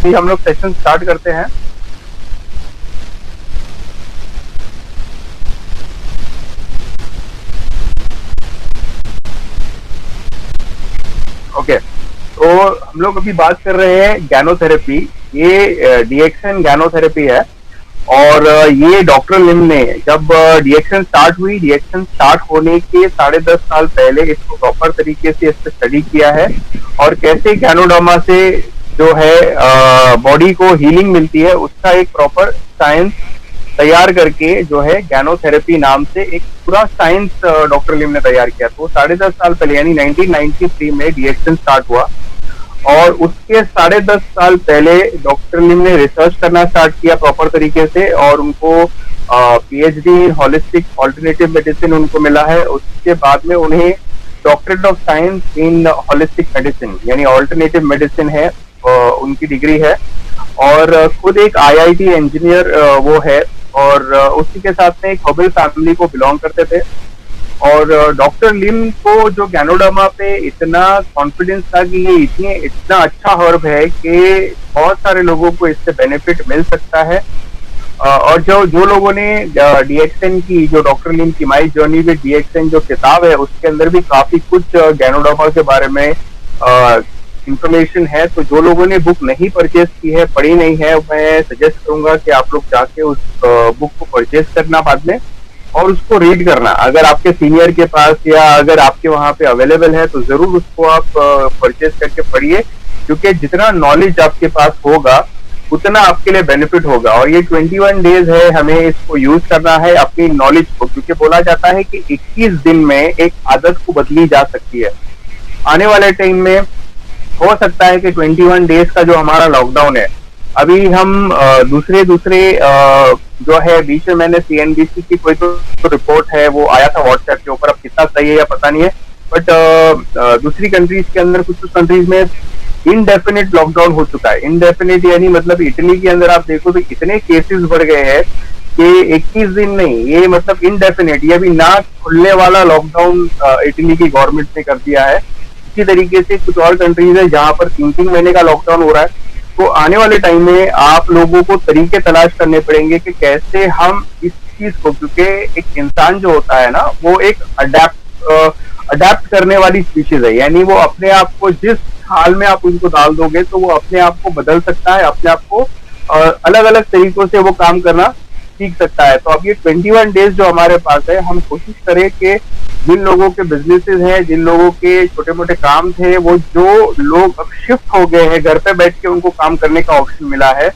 अभी हम लोग सेशन स्टार्ट करते हैं। ओके, तो हम लोग अभी बात कर रहे हैं गैनोथेरेपी। ये डीएक्सन गैनोथेरेपी है। और ये डॉक्टर लिम ने जब डीएक्सन स्टार्ट हुई, डीएक्सन स्टार्ट होने के 10.5 साल पहले इसको प्रॉपर तरीके से इस पर स्टडी किया है और कैसे गैनोडर्मा से जो है बॉडी को हीलिंग मिलती है उसका एक प्रॉपर साइंस तैयार करके जो है गैनोथेरेपी नाम से एक पूरा साइंस डॉक्टर लिम ने तैयार किया। तो 10.5 साल पहले यानी 1993 में डीएक्सन स्टार्ट हुआ और उसके 10.5 साल पहले डॉक्टर लिम ने रिसर्च करना स्टार्ट किया प्रॉपर तरीके से और उनको PhD in holistic alternative medicine उनको मिला है। उसके बाद में उन्हें doctorate of science in holistic medicine यानी ऑल्टरनेटिव मेडिसिन है उनकी डिग्री है। और खुद एक आईआईटी इंजीनियर वो है और उसी के साथ में एक हर्बल फैमिली को बिलोंग करते थे। और डॉक्टर लिम को जो गैनोडर्मा पे इतना कॉन्फिडेंस था कि ये इतना अच्छा हर्ब है कि बहुत सारे लोगों को इससे बेनिफिट मिल सकता है। और जो लोगों ने डीएक्सन की जो डॉक्टर लिम की माई जर्नी विद डीएक्सन जो किताब है उसके अंदर भी काफी कुछ गैनोडर्मा के बारे में इंफॉर्मेशन है। तो जो लोगों ने बुक नहीं परचेज की है, पढ़ी नहीं है, मैं सजेस्ट करूंगा कि आप लोग जाके उस बुक को परचेज करना बाद में और उसको रीड करना। अगर आपके सीनियर के पास या अगर आपके वहां पे अवेलेबल है तो जरूर उसको आप परचेज करके पढ़िए, क्योंकि जितना नॉलेज आपके पास होगा उतना आपके लिए बेनिफिट होगा। और ये 21 डेज है, हमें इसको यूज करना है अपनी नॉलेज को, क्योंकि बोला जाता है कि 21 दिन में एक आदत को बदली जा सकती है। आने वाले टाइम में हो सकता है कि 21 डेज का जो हमारा लॉकडाउन है, अभी हम दूसरे जो है बीच में मैंने सीएनबीसी की कोई तो रिपोर्ट है वो आया था व्हाट्सएप के ऊपर, अब कितना सही है या पता नहीं है, बट दूसरी कंट्रीज के अंदर कुछ कंट्रीज में इनडेफिनिट लॉकडाउन हो चुका है। इनडेफिनिट यानी मतलब इटली के अंदर आप देखो तो इतने केसेस बढ़ गए हैं कि 21 दिन नहीं, ये मतलब इनडेफिनिट, ये अभी ना खुलने वाला लॉकडाउन इटली की गवर्नमेंट ने कर दिया है। इसी तरीके से कुछ और कंट्रीज है जहां पर 3-3 महीने का लॉकडाउन हो रहा है। तो आने वाले टाइम में आप लोगों को तरीके तलाश करने पड़ेंगे कि कैसे हम इस चीज को, क्योंकि एक इंसान जो होता है ना वो एक अडेप्ट करने वाली स्पीशीज है, यानी वो अपने आप को जिस हाल में आप उनको डाल दोगे तो वो अपने आप को बदल सकता है, अपने आप को अलग अलग तरीकों से वो काम करना सीख सकता है। तो अब ये 21 डेज जो हमारे पास है, हम कोशिश करें कि जिन लोगों के बिजनेसेस हैं, जिन लोगों के छोटे मोटे काम थे, वो जो लोग अब शिफ्ट हो गए हैं, घर पे बैठ के उनको काम करने का ऑप्शन मिला है,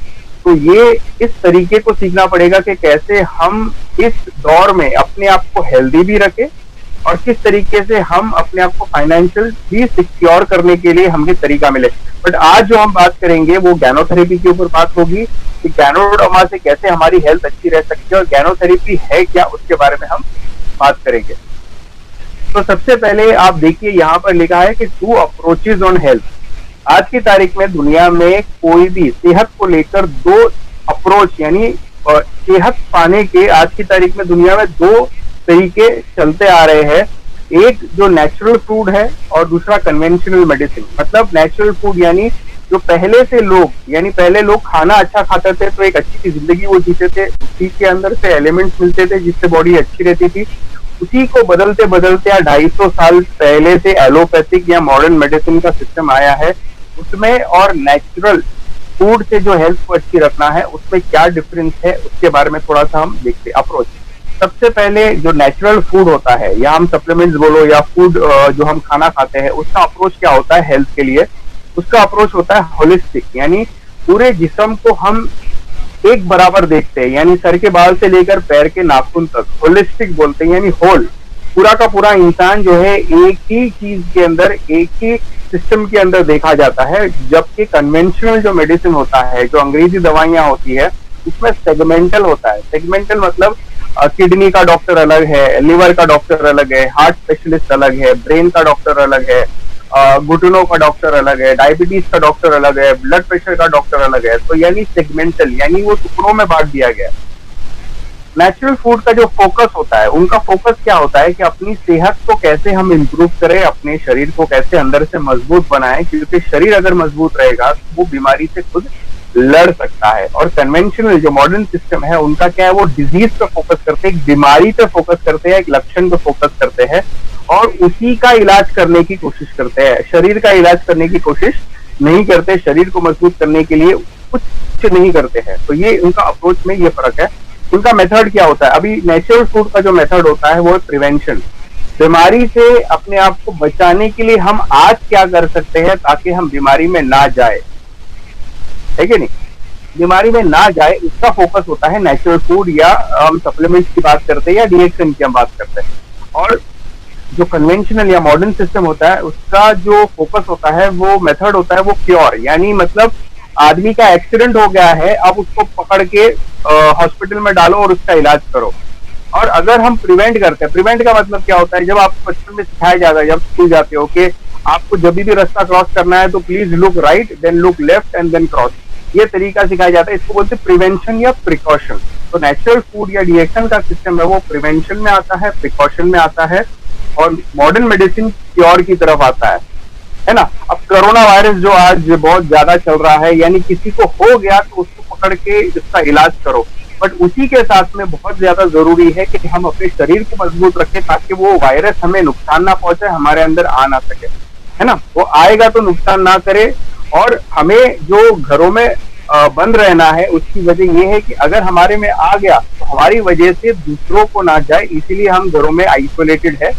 तो ये इस तरीके को सीखना पड़ेगा कि कैसे हम इस दौर में अपने आप को हेल्दी भी रखें और किस तरीके से हम अपने आप को फाइनेंशियल भी सिक्योर करने के लिए हमें तरीका मिले। बट आज जो हम बात करेंगे वो गैनोथेरेपी के ऊपर बात होगी कि गैनोडर्मा से कैसे हमारी हेल्थ अच्छी रह सकती है और गैनोथेरेपी है क्या, उसके बारे में हम बात करेंगे। तो सबसे पहले आप देखिए यहाँ पर लिखा है कि 2 अप्रोचेज ऑन हेल्थ। आज की तारीख में दुनिया में कोई भी सेहत को लेकर 2 अप्रोच यानी सेहत पाने के आज की तारीख में दुनिया में 2 तरीके चलते आ रहे हैं। एक जो नेचुरल फूड है और दूसरा कन्वेंशनल मेडिसिन। मतलब नेचुरल फूड यानी जो पहले से लोग, यानी पहले लोग खाना अच्छा खाते थे तो एक अच्छी जिंदगी वो जीते थे, उसी के अंदर से एलिमेंट्स मिलते थे जिससे बॉडी अच्छी रहती थी। उसी को बदलते बदलते 250 साल पहले से एलोपैथिक या मॉडर्न मेडिसिन का सिस्टम आया है उसमें, और नेचुरल फूड से जो हेल्थ को अच्छी रखना है उसमें क्या डिफरेंस है उसके बारे में थोड़ा सा हम देखते हैं। अप्रोच सबसे पहले जो नेचुरल फूड होता है या हम सप्लीमेंट्स बोलो या फूड जो हम खाना खाते हैं, उसका अप्रोच क्या होता है हेल्थ के लिए? उसका अप्रोच होता है होलिस्टिक, यानी पूरे जिस्म को हम एक बराबर देखते हैं, यानी सर के बाल से लेकर पैर के नाखून तक होलिस्टिक बोलते हैं, यानी होल, पूरा का पूरा इंसान जो है एक ही चीज के अंदर, एक ही सिस्टम के अंदर देखा जाता है। जबकि कन्वेंशनल जो मेडिसिन होता है, जो अंग्रेजी दवाइयां होती है, उसमें सेगमेंटल होता है। सेगमेंटल मतलब किडनी का डॉक्टर अलग है, लिवर का डॉक्टर अलग है, हार्ट स्पेशलिस्ट अलग है, ब्रेन का डॉक्टर अलग है, घुटनों का डॉक्टर अलग है, डायबिटीज का डॉक्टर अलग है, ब्लड प्रेशर का डॉक्टर अलग है। तो यानी सेगमेंटल, यानी वो टुकड़ों में बांट दिया गया। नेचुरल फूड का जो फोकस होता है, उनका फोकस क्या होता है कि अपनी सेहत को कैसे हम इम्प्रूव करें, अपने शरीर को कैसे अंदर से मजबूत बनाएं, क्योंकि शरीर अगर मजबूत रहेगा तो वो बीमारी से खुद लड़ सकता है। और कन्वेंशनल जो मॉडर्न सिस्टम है उनका क्या है, वो डिजीज पे फोकस करते हैं, एक बीमारी पे फोकस करते हैं, एक लक्षण पे फोकस करते हैं और उसी का इलाज करने की कोशिश करते हैं। शरीर का इलाज करने की कोशिश नहीं करते, शरीर को मजबूत करने के लिए कुछ नहीं करते हैं। तो ये उनका अप्रोच में ये फर्क है। उनका मेथड क्या होता है, अभी नेचुरल फूड का जो मेथड होता है वो है प्रिवेंशन। बीमारी से अपने आप को बचाने के लिए हम आज क्या कर सकते हैं ताकि हम बीमारी में ना जाए, है कि नहीं, बीमारी में ना जाए, इसका फोकस होता है नेचुरल फूड, या हम सप्लीमेंट्स की बात करते हैं या डीएक्सन की हम बात करते हैं। और जो कन्वेंशनल या मॉडर्न सिस्टम होता है उसका जो फोकस होता है, वो मेथड होता है वो क्योर, यानी मतलब आदमी का एक्सीडेंट हो गया है, अब उसको पकड़ के हॉस्पिटल में डालो और उसका इलाज करो। और अगर हम प्रिवेंट करते हैं, प्रिवेंट का मतलब क्या होता है, जब आपको बचपन में सिखाया जाता है, जब स्कूल जाते हो कि आपको जब भी रास्ता क्रॉस करना है तो please look right then look left and then cross, ये तरीका सिखाया जाता है, इसको बोलते हैं प्रिवेंशन या प्रिकॉशन। तो नेचुरल फूड या डीएक्शन का सिस्टम है वो प्रिवेंशन में आता है, प्रिकॉशन में आता है, और मॉडर्न मेडिसिन क्योर की तरफ आता है ना। अब कोरोना वायरस जो आज बहुत ज्यादा चल रहा है, यानी किसी को हो गया तो उसको पकड़ के इसका इलाज करो, बट उसी के साथ में बहुत ज्यादा जरूरी है कि हम अपने शरीर को मजबूत रखें ताकि वो वायरस हमें नुकसान ना पहुंचे, हमारे अंदर आ ना सके, है ना। वो आएगा तो नुकसान ना करे। और हमें जो घरों में बंद रहना है उसकी वजह ये है कि अगर हमारे में आ गया तो हमारी वजह से दूसरों को ना जाए, इसीलिए हम घरों में आइसोलेटेड है।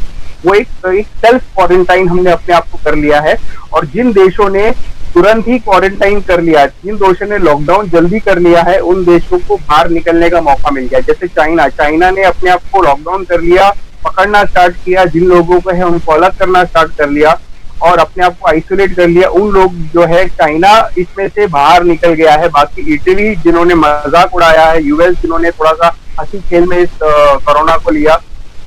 वो एक सेल्फ क्वारंटाइन हमने अपने आप को कर लिया है। और जिन देशों ने तुरंत ही क्वारंटाइन कर लिया, जिन देशों ने लॉकडाउन जल्दी कर लिया है, उन देशों को बाहर निकलने का मौका मिल गया। जैसे चाइना ने अपने आप को लॉकडाउन कर लिया, पकड़ना स्टार्ट किया, जिन लोगों को है उनको अलग करना स्टार्ट कर लिया और अपने आप को आइसोलेट कर लिया। उन लोग जो है, चाइना इसमें से बाहर निकल गया है। बाकी इटली जिन्होंने मजाक उड़ाया है, यूएस जिन्होंने थोड़ा सा हंसी खेल में इस कोरोना को लिया,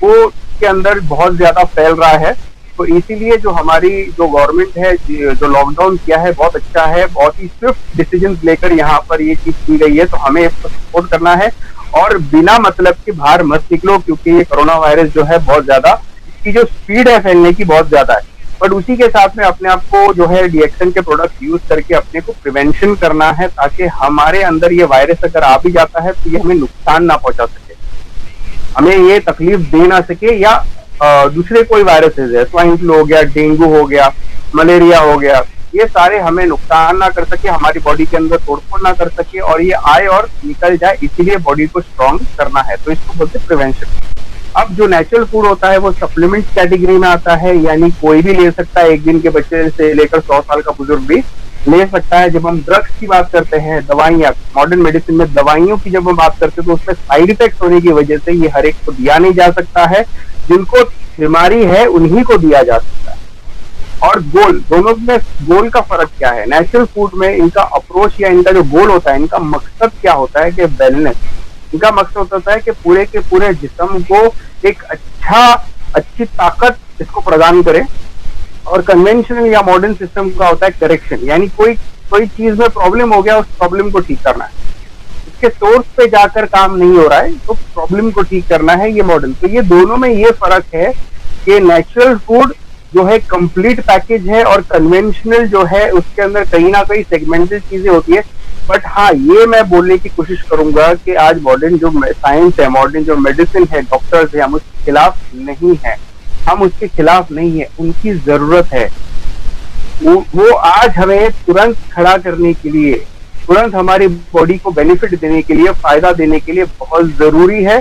वो के अंदर बहुत ज्यादा फैल रहा है। तो इसीलिए जो हमारी जो गवर्नमेंट है, जो लॉकडाउन किया है, बहुत अच्छा है, बहुत ही स्विफ्ट डिसीजन लेकर यहाँ पर ये चीज की गई है। तो हमें इसको सपोर्ट करना है और बिना मतलब के बाहर मत निकलो, क्योंकि ये कोरोना वायरस जो है बहुत ज्यादा, इसकी जो स्पीड है फैलने की बहुत ज्यादा है। बट उसी के साथ में अपने आप को जो है डीएक्सन के प्रोडक्ट यूज करके अपने को प्रिवेंशन करना है, ताकि हमारे अंदर ये वायरस अगर आ भी जाता है तो ये हमें नुकसान ना पहुंचा सके, हमें ये तकलीफ दे ना सके, या दूसरे कोई वायरसेस है, स्वाइन फ्लू हो गया, डेंगू हो गया, मलेरिया हो गया, ये सारे हमें नुकसान ना कर सके, हमारी बॉडी के अंदर तोड़फोड़ ना कर सके और ये आए और निकल जाए। इसीलिए बॉडी को स्ट्रांग करना है, तो इसको बोलते हैं प्रिवेंशन। अब जो नेचुरल फूड होता है वो सप्लीमेंट्स कैटेगरी में आता है, यानी कोई भी ले सकता है, एक दिन के बच्चे से लेकर 100 साल का बुजुर्ग भी ले सकता है। जब हम ड्रग्स की बात करते हैं, दवाइयाँ, मॉडर्न मेडिसिन में दवाइयों की जब हम बात करते हैं तो उसमें साइड इफेक्ट होने की वजह से ये हर एक को दिया नहीं जा सकता है, जिनको बीमारी है उन्हीं को दिया जा सकता है। और गोल, दोनों में गोल का फर्क क्या है? नेचुरल फूड में इनका अप्रोच या इनका जो गोल होता है, इनका मकसद क्या होता है कि वेलनेस, इनका मकसद होता है कि पूरे के पूरे जिस्म को एक अच्छी ताकत इसको प्रदान करे। और कन्वेंशनल या मॉडर्न सिस्टम का होता है करेक्शन, यानी कोई चीज में प्रॉब्लम हो गया, उस प्रॉब्लम को ठीक करना है, इसके सोर्स पे जाकर काम नहीं हो रहा है तो प्रॉब्लम को ठीक करना है, ये मॉडर्न। तो ये दोनों में ये फर्क है कि नेचुरल फूड जो है कंप्लीट पैकेज है और कन्वेंशनल जो है उसके अंदर कहीं ना कहीं सेगमेंटेड चीजें होती है। बट हाँ, ये मैं बोलने की कोशिश करूंगा कि आज मॉडर्न जो साइंस है, मॉडर्न जो मेडिसिन है, डॉक्टर्स है, हम उसके खिलाफ नहीं है, हम उसके खिलाफ नहीं है, उनकी जरूरत है। वो आज हमें तुरंत खड़ा करने के लिए, तुरंत हमारी बॉडी को बेनिफिट देने के लिए, फायदा देने के लिए बहुत जरूरी है।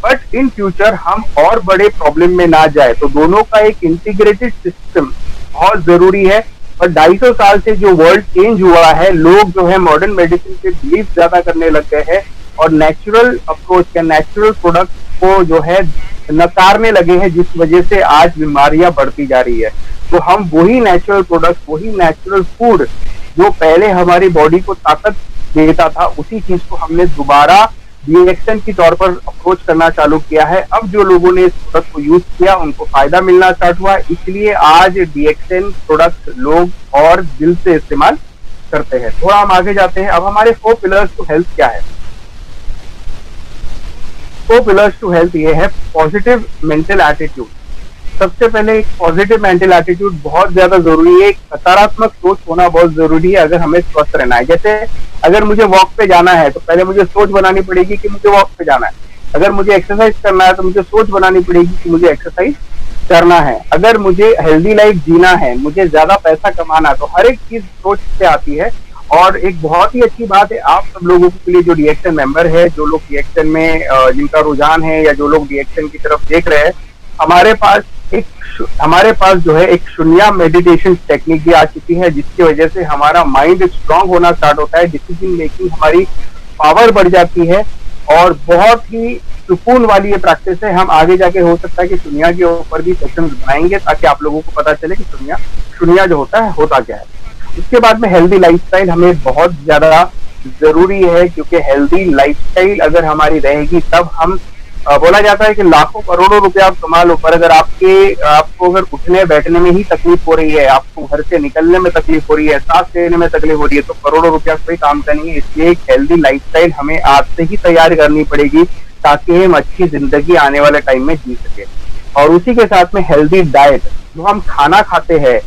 बट इन फ्यूचर हम और बड़े प्रॉब्लम में ना जाए, तो दोनों का एक इंटीग्रेटेड सिस्टम बहुत जरूरी है। और 250 साल से जो वर्ल्ड चेंज हुआ है, लोग जो है मॉडर्न मेडिसिन पे बिलीव ज्यादा करने लग गए हैं और नेचुरल अप्रोच या नेचुरल प्रोडक्ट को जो है नकारने लगे हैं, जिस वजह से आज बीमारियां बढ़ती जा रही है। तो हम वही नेचुरल प्रोडक्ट, वही नेचुरल फूड जो पहले हमारी बॉडी को ताकत देता था, उसी चीज को हमने दोबारा डीएक्सन के तौर पर अप्रोच करना चालू किया है। अब जो लोगों ने इस प्रोडक्ट को यूज किया उनको फायदा मिलना स्टार्ट हुआ, इसलिए आज डीएक्सन प्रोडक्ट लोग और दिल से इस्तेमाल करते हैं। थोड़ा हम आगे जाते हैं। अब हमारे 4 पिलर्स टू हेल्थ क्या है? 4 पिलर्स टू हेल्थ ये है पॉजिटिव मेंटल एटीट्यूड, सबसे पहले एक पॉजिटिव मेंटल एटीट्यूड बहुत ज्यादा जरूरी है, एक सकारात्मक सोच होना बहुत जरूरी है अगर हमें स्वस्थ रहना है। जैसे अगर मुझे वॉक पे जाना है तो पहले मुझे सोच बनानी पड़ेगी कि मुझे वॉक पे जाना है। अगर मुझे एक्सरसाइज करना है तो मुझे सोच बनानी पड़ेगी कि मुझे एक्सरसाइज करना है। अगर मुझे हेल्दी लाइफ जीना है, मुझे ज्यादा पैसा कमाना है, तो हर एक चीज सोच से आती है। और एक बहुत ही अच्छी बात है आप सब लोगों के लिए जो डीएक्शन मेंबर है, जो लोग डीएक्शन में जिनका रुझान है या जो लोग डीएक्शन की तरफ देख रहे हैं, हमारे पास हमारे पास जो है एक शून्य मेडिटेशन टेक्निक भी आ चुकी है, जिसकी वजह से हमारा माइंड स्ट्रांग होना स्टार्ट होता है, डिसीजन मेकिंग हमारी पावर बढ़ जाती है और बहुत ही सुकून वाली ये प्रैक्टिस है। हम आगे जाके हो सकता है कि शून्य के ऊपर भी सेशन बनाएंगे ताकि आप लोगों को पता चले कि शून्य जो होता है होता क्या है। उसके बाद में हेल्दी लाइफस्टाइल हमें बहुत ज्यादा जरूरी है, क्योंकि हेल्दी लाइफस्टाइल अगर हमारी रहेगी तब हम बोला जाता है कि लाखों करोड़ों रुपया आप कमा लो, पर अगर आपको अगर उठने बैठने में ही तकलीफ हो रही है, आपको घर से निकलने में तकलीफ हो रही है, सांस लेने में तकलीफ हो रही है, तो करोड़ों रुपया कोई काम का नहीं है। इसलिए एक हेल्दी लाइफस्टाइल हमें आज से ही तैयार करनी पड़ेगी ताकि हम अच्छी जिंदगी आने वाले टाइम में जी सके। और उसी के साथ में हेल्दी डाइट, जो हम खाना खाते हैं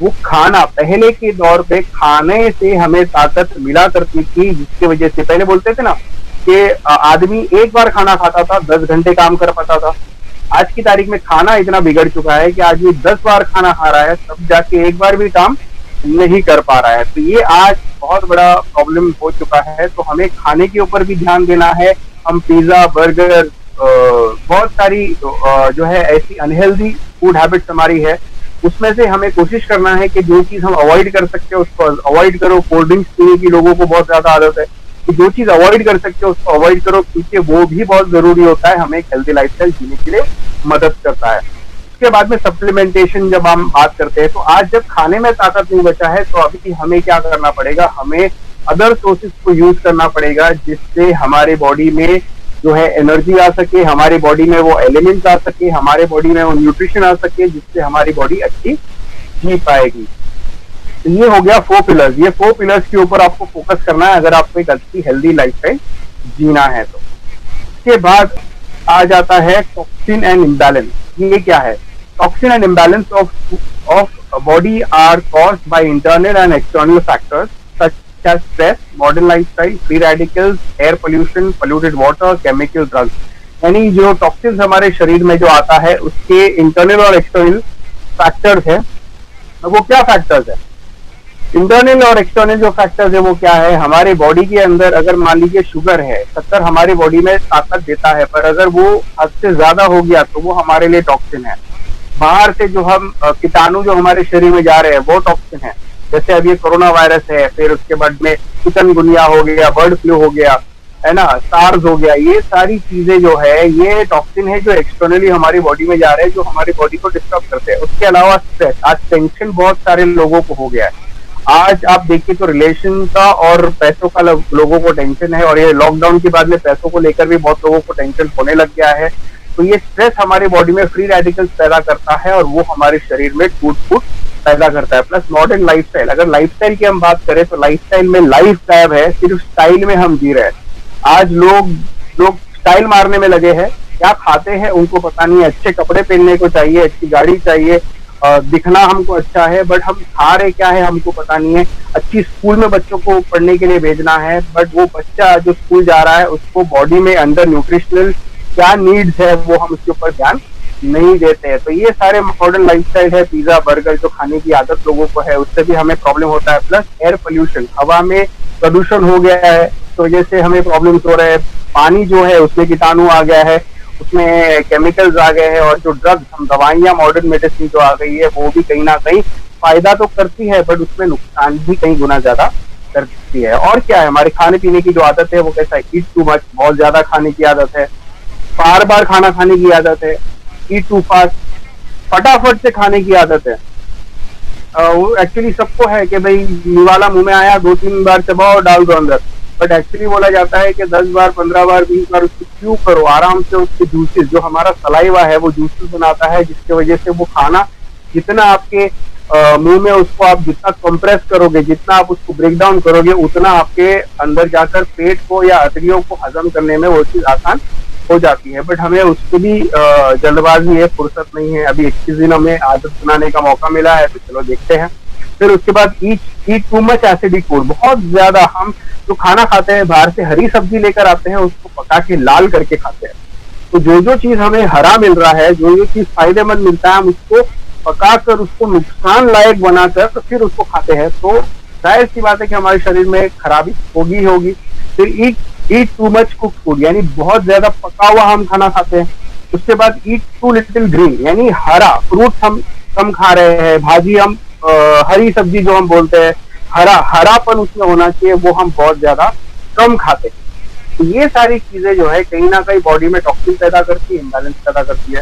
वो खाना, पहले के दौर पे खाने से हमें ताकत मिला करती थी, जिसकी वजह से पहले बोलते थे ना कि आदमी एक बार खाना खाता था 10 घंटे काम कर पाता था। आज की तारीख में खाना इतना बिगड़ चुका है कि आदमी 10 बार खाना खा रहा है तब जाके एक बार भी काम नहीं कर पा रहा है। तो ये आज बहुत बड़ा प्रॉब्लम हो चुका है। तो हमें खाने के ऊपर भी ध्यान देना है। हम पिज्जा, बर्गर, बहुत सारी जो है ऐसी अनहेल्दी फूड हैबिट्स हमारी है, उसमें से हमें कोशिश करना है कि जो चीज हम अवॉइड कर सकते हैं उसको अवॉइड करो। कोल्ड ड्रिंक्स पीने की लोगों को बहुत ज्यादा आदत है, कि जो चीज अवॉइड कर सकते हो उसको अवॉइड करो, क्योंकि वो भी बहुत जरूरी होता है, हमें एक हेल्दी लाइफस्टाइल जीने के लिए मदद करता है। उसके बाद में सप्लीमेंटेशन जब हम बात करते हैं, तो आज जब खाने में ताकत नहीं बचा है तो अभी हमें क्या करना पड़ेगा, हमें अदर सोर्सेज को यूज करना पड़ेगा, जिससे हमारे बॉडी में जो है एनर्जी आ सके, हमारे बॉडी में वो एलिमेंट्स आ सके, हमारे बॉडी में वो न्यूट्रिशन आ सके, जिससे हमारी बॉडी अच्छी जी पाएगी। तो ये हो गया 4 पिलर्स। ये 4 पिलर्स के ऊपर आपको फोकस करना है अगर आपको एक अच्छी हेल्दी लाइफस्टाइल जीना है तो। इसके बाद आ जाता है टॉक्सिन एंड इम्बैलेंस। ये क्या है? Toxin and imbalance of body are caused by internal and external factors such as stress, modern lifestyle, free radicals, air pollution, polluted water, chemical drugs। यानी जो टॉक्सिन्स हमारे शरीर में जो आता है उसके इंटरनल और एक्सटर्नल फैक्टर्स है। वो क्या फैक्टर्स है? इंटरनल और एक्सटर्नल जो फैक्टर्स है वो क्या है? हमारे बॉडी के अंदर अगर मान लीजिए शुगर है, शक्कर हमारे बॉडी में ताकत देता है, पर अगर वो हद से ज्यादा हो गया तो वो हमारे लिए टॉक्सिन है। बाहर से जो हम कीटाणु जो हमारे शरीर में जा रहे हैं वो टॉक्सिन है। जैसे अब ये कोरोना वायरस है, फिर उसके बाद में चिकनगुनिया हो गया, बर्ड फ्लू हो गया, है ना, सार्स हो गया, ये सारी चीजें जो है ये टॉक्सिन है जो एक्सटर्नली हमारी बॉडी में जा रहे हैं, जो हमारी बॉडी को डिस्टर्ब करते हैं। उसके अलावा स्ट्रेस, आज टेंशन बहुत सारे लोगों को हो गया है। आज आप देखिए तो रिलेशन का और पैसों का लोगों को टेंशन है, और ये लॉकडाउन के बाद में पैसों को लेकर भी बहुत लोगों को टेंशन होने लग गया है। तो ये स्ट्रेस हमारी बॉडी में फ्री रेडिकल्स पैदा करता है और वो हमारे शरीर में टूट पैदा करता है। प्लस मॉडर्न लाइफस्टाइल, अगर लाइफस्टाइल की हम बात करें तो लाइफस्टाइल में लाइफ गायब है, सिर्फ स्टाइल में हम जी रहे हैं। आज लोग स्टाइल मारने में लगे हैं, क्या खाते हैं उनको पता नहीं है, अच्छे कपड़े पहनने को चाहिए, अच्छी गाड़ी चाहिए, दिखना हमको अच्छा है, बट हम खा रहे क्या है हमको पता नहीं है। अच्छी स्कूल में बच्चों को पढ़ने के लिए भेजना है, बट वो बच्चा जो स्कूल जा रहा है उसको बॉडी में अंदर न्यूट्रिशनल क्या नीड्स है वो हम उसके ऊपर ध्यान नहीं देते हैं। तो ये सारे मॉडर्न लाइफस्टाइल है, पिज्जा बर्गर जो खाने की आदत लोगों को है उससे भी हमें प्रॉब्लम होता है। प्लस एयर पोल्यूशन, हवा में प्रदूषण हो गया है तो वजह से हमें प्रॉब्लम्स हो रहे हैं। पानी जो है उसमें कीटाणु आ गया है, उसमें केमिकल्स आ गए हैं, और जो ड्रग्स, हम दवाइयाँ, मॉडर्न मेडिसिन जो आ गई है वो भी कहीं ना कहीं फायदा तो करती है बट उसमें नुकसान भी कई गुना ज्यादा करती है। और क्या है, हमारे खाने पीने की जो आदत है वो कैसा है, ईट टू मच, बहुत ज्यादा खाने की आदत है, बार बार खाना खाने की आदत है, ईट टू फास्ट, फटाफट से खाने की आदत है। वो एक्चुअली सबको है कि भाई निवाला मुंह में आया 2-3 बार चबाओ डाल दो अंदर, बट एक्चुअली बोला जाता है कि 10 बार 15 बार 20 बार उसको क्यों करो, आराम से उसके जूसेस, जो हमारा सलाइवा है वो जूसेस बनाता है, जिसकी वजह से वो खाना जितना आपके मुंह में उसको आप जितना कंप्रेस करोगे, जितना आप उसको ब्रेक डाउन करोगे, उतना आपके अंदर जाकर पेट को या अतड़ियों को हजम करने में वो चीज आसान हो जाती है, बट हमें उसकी भी जल्दबाजी है, फुर्सत नहीं है। अभी 21 दिन हमें आदत बनाने का मौका मिला है, तो चलो देखते हैं। फिर उसके बाद ईट टू मच एसिडिक फूड, बहुत ज्यादा हम जो खाना खाते हैं बाहर से, हरी सब्जी लेकर आते हैं, उसको पका के लाल करके खाते हैं। तो जो जो चीज हमें हरा मिल रहा है, जो जो चीज फायदेमंद मिलता है, हम उसको पकाकर उसको नुकसान लायक बनाकर तो फिर उसको खाते हैं, तो जाहिर सी बात है कि हमारे शरीर में खराबी होगी ही होगी। फिर ईट टू मच कुक फूड, यानी बहुत ज्यादा पका हुआ हम खाना खाते हैं। उसके बाद ईट टू लिटिल ग्रीन, यानी हरा फ्रूट हम कम खा रहे हैं, भाजी हम हरी सब्जी जो हम बोलते हैं, हरापन उसमें होना चाहिए, वो हम बहुत ज्यादा कम खाते हैं। तो ये सारी चीजें जो है कहीं ना कहीं बॉडी में टॉक्सिन पैदा करती है, इम्बैलेंस पैदा करती है।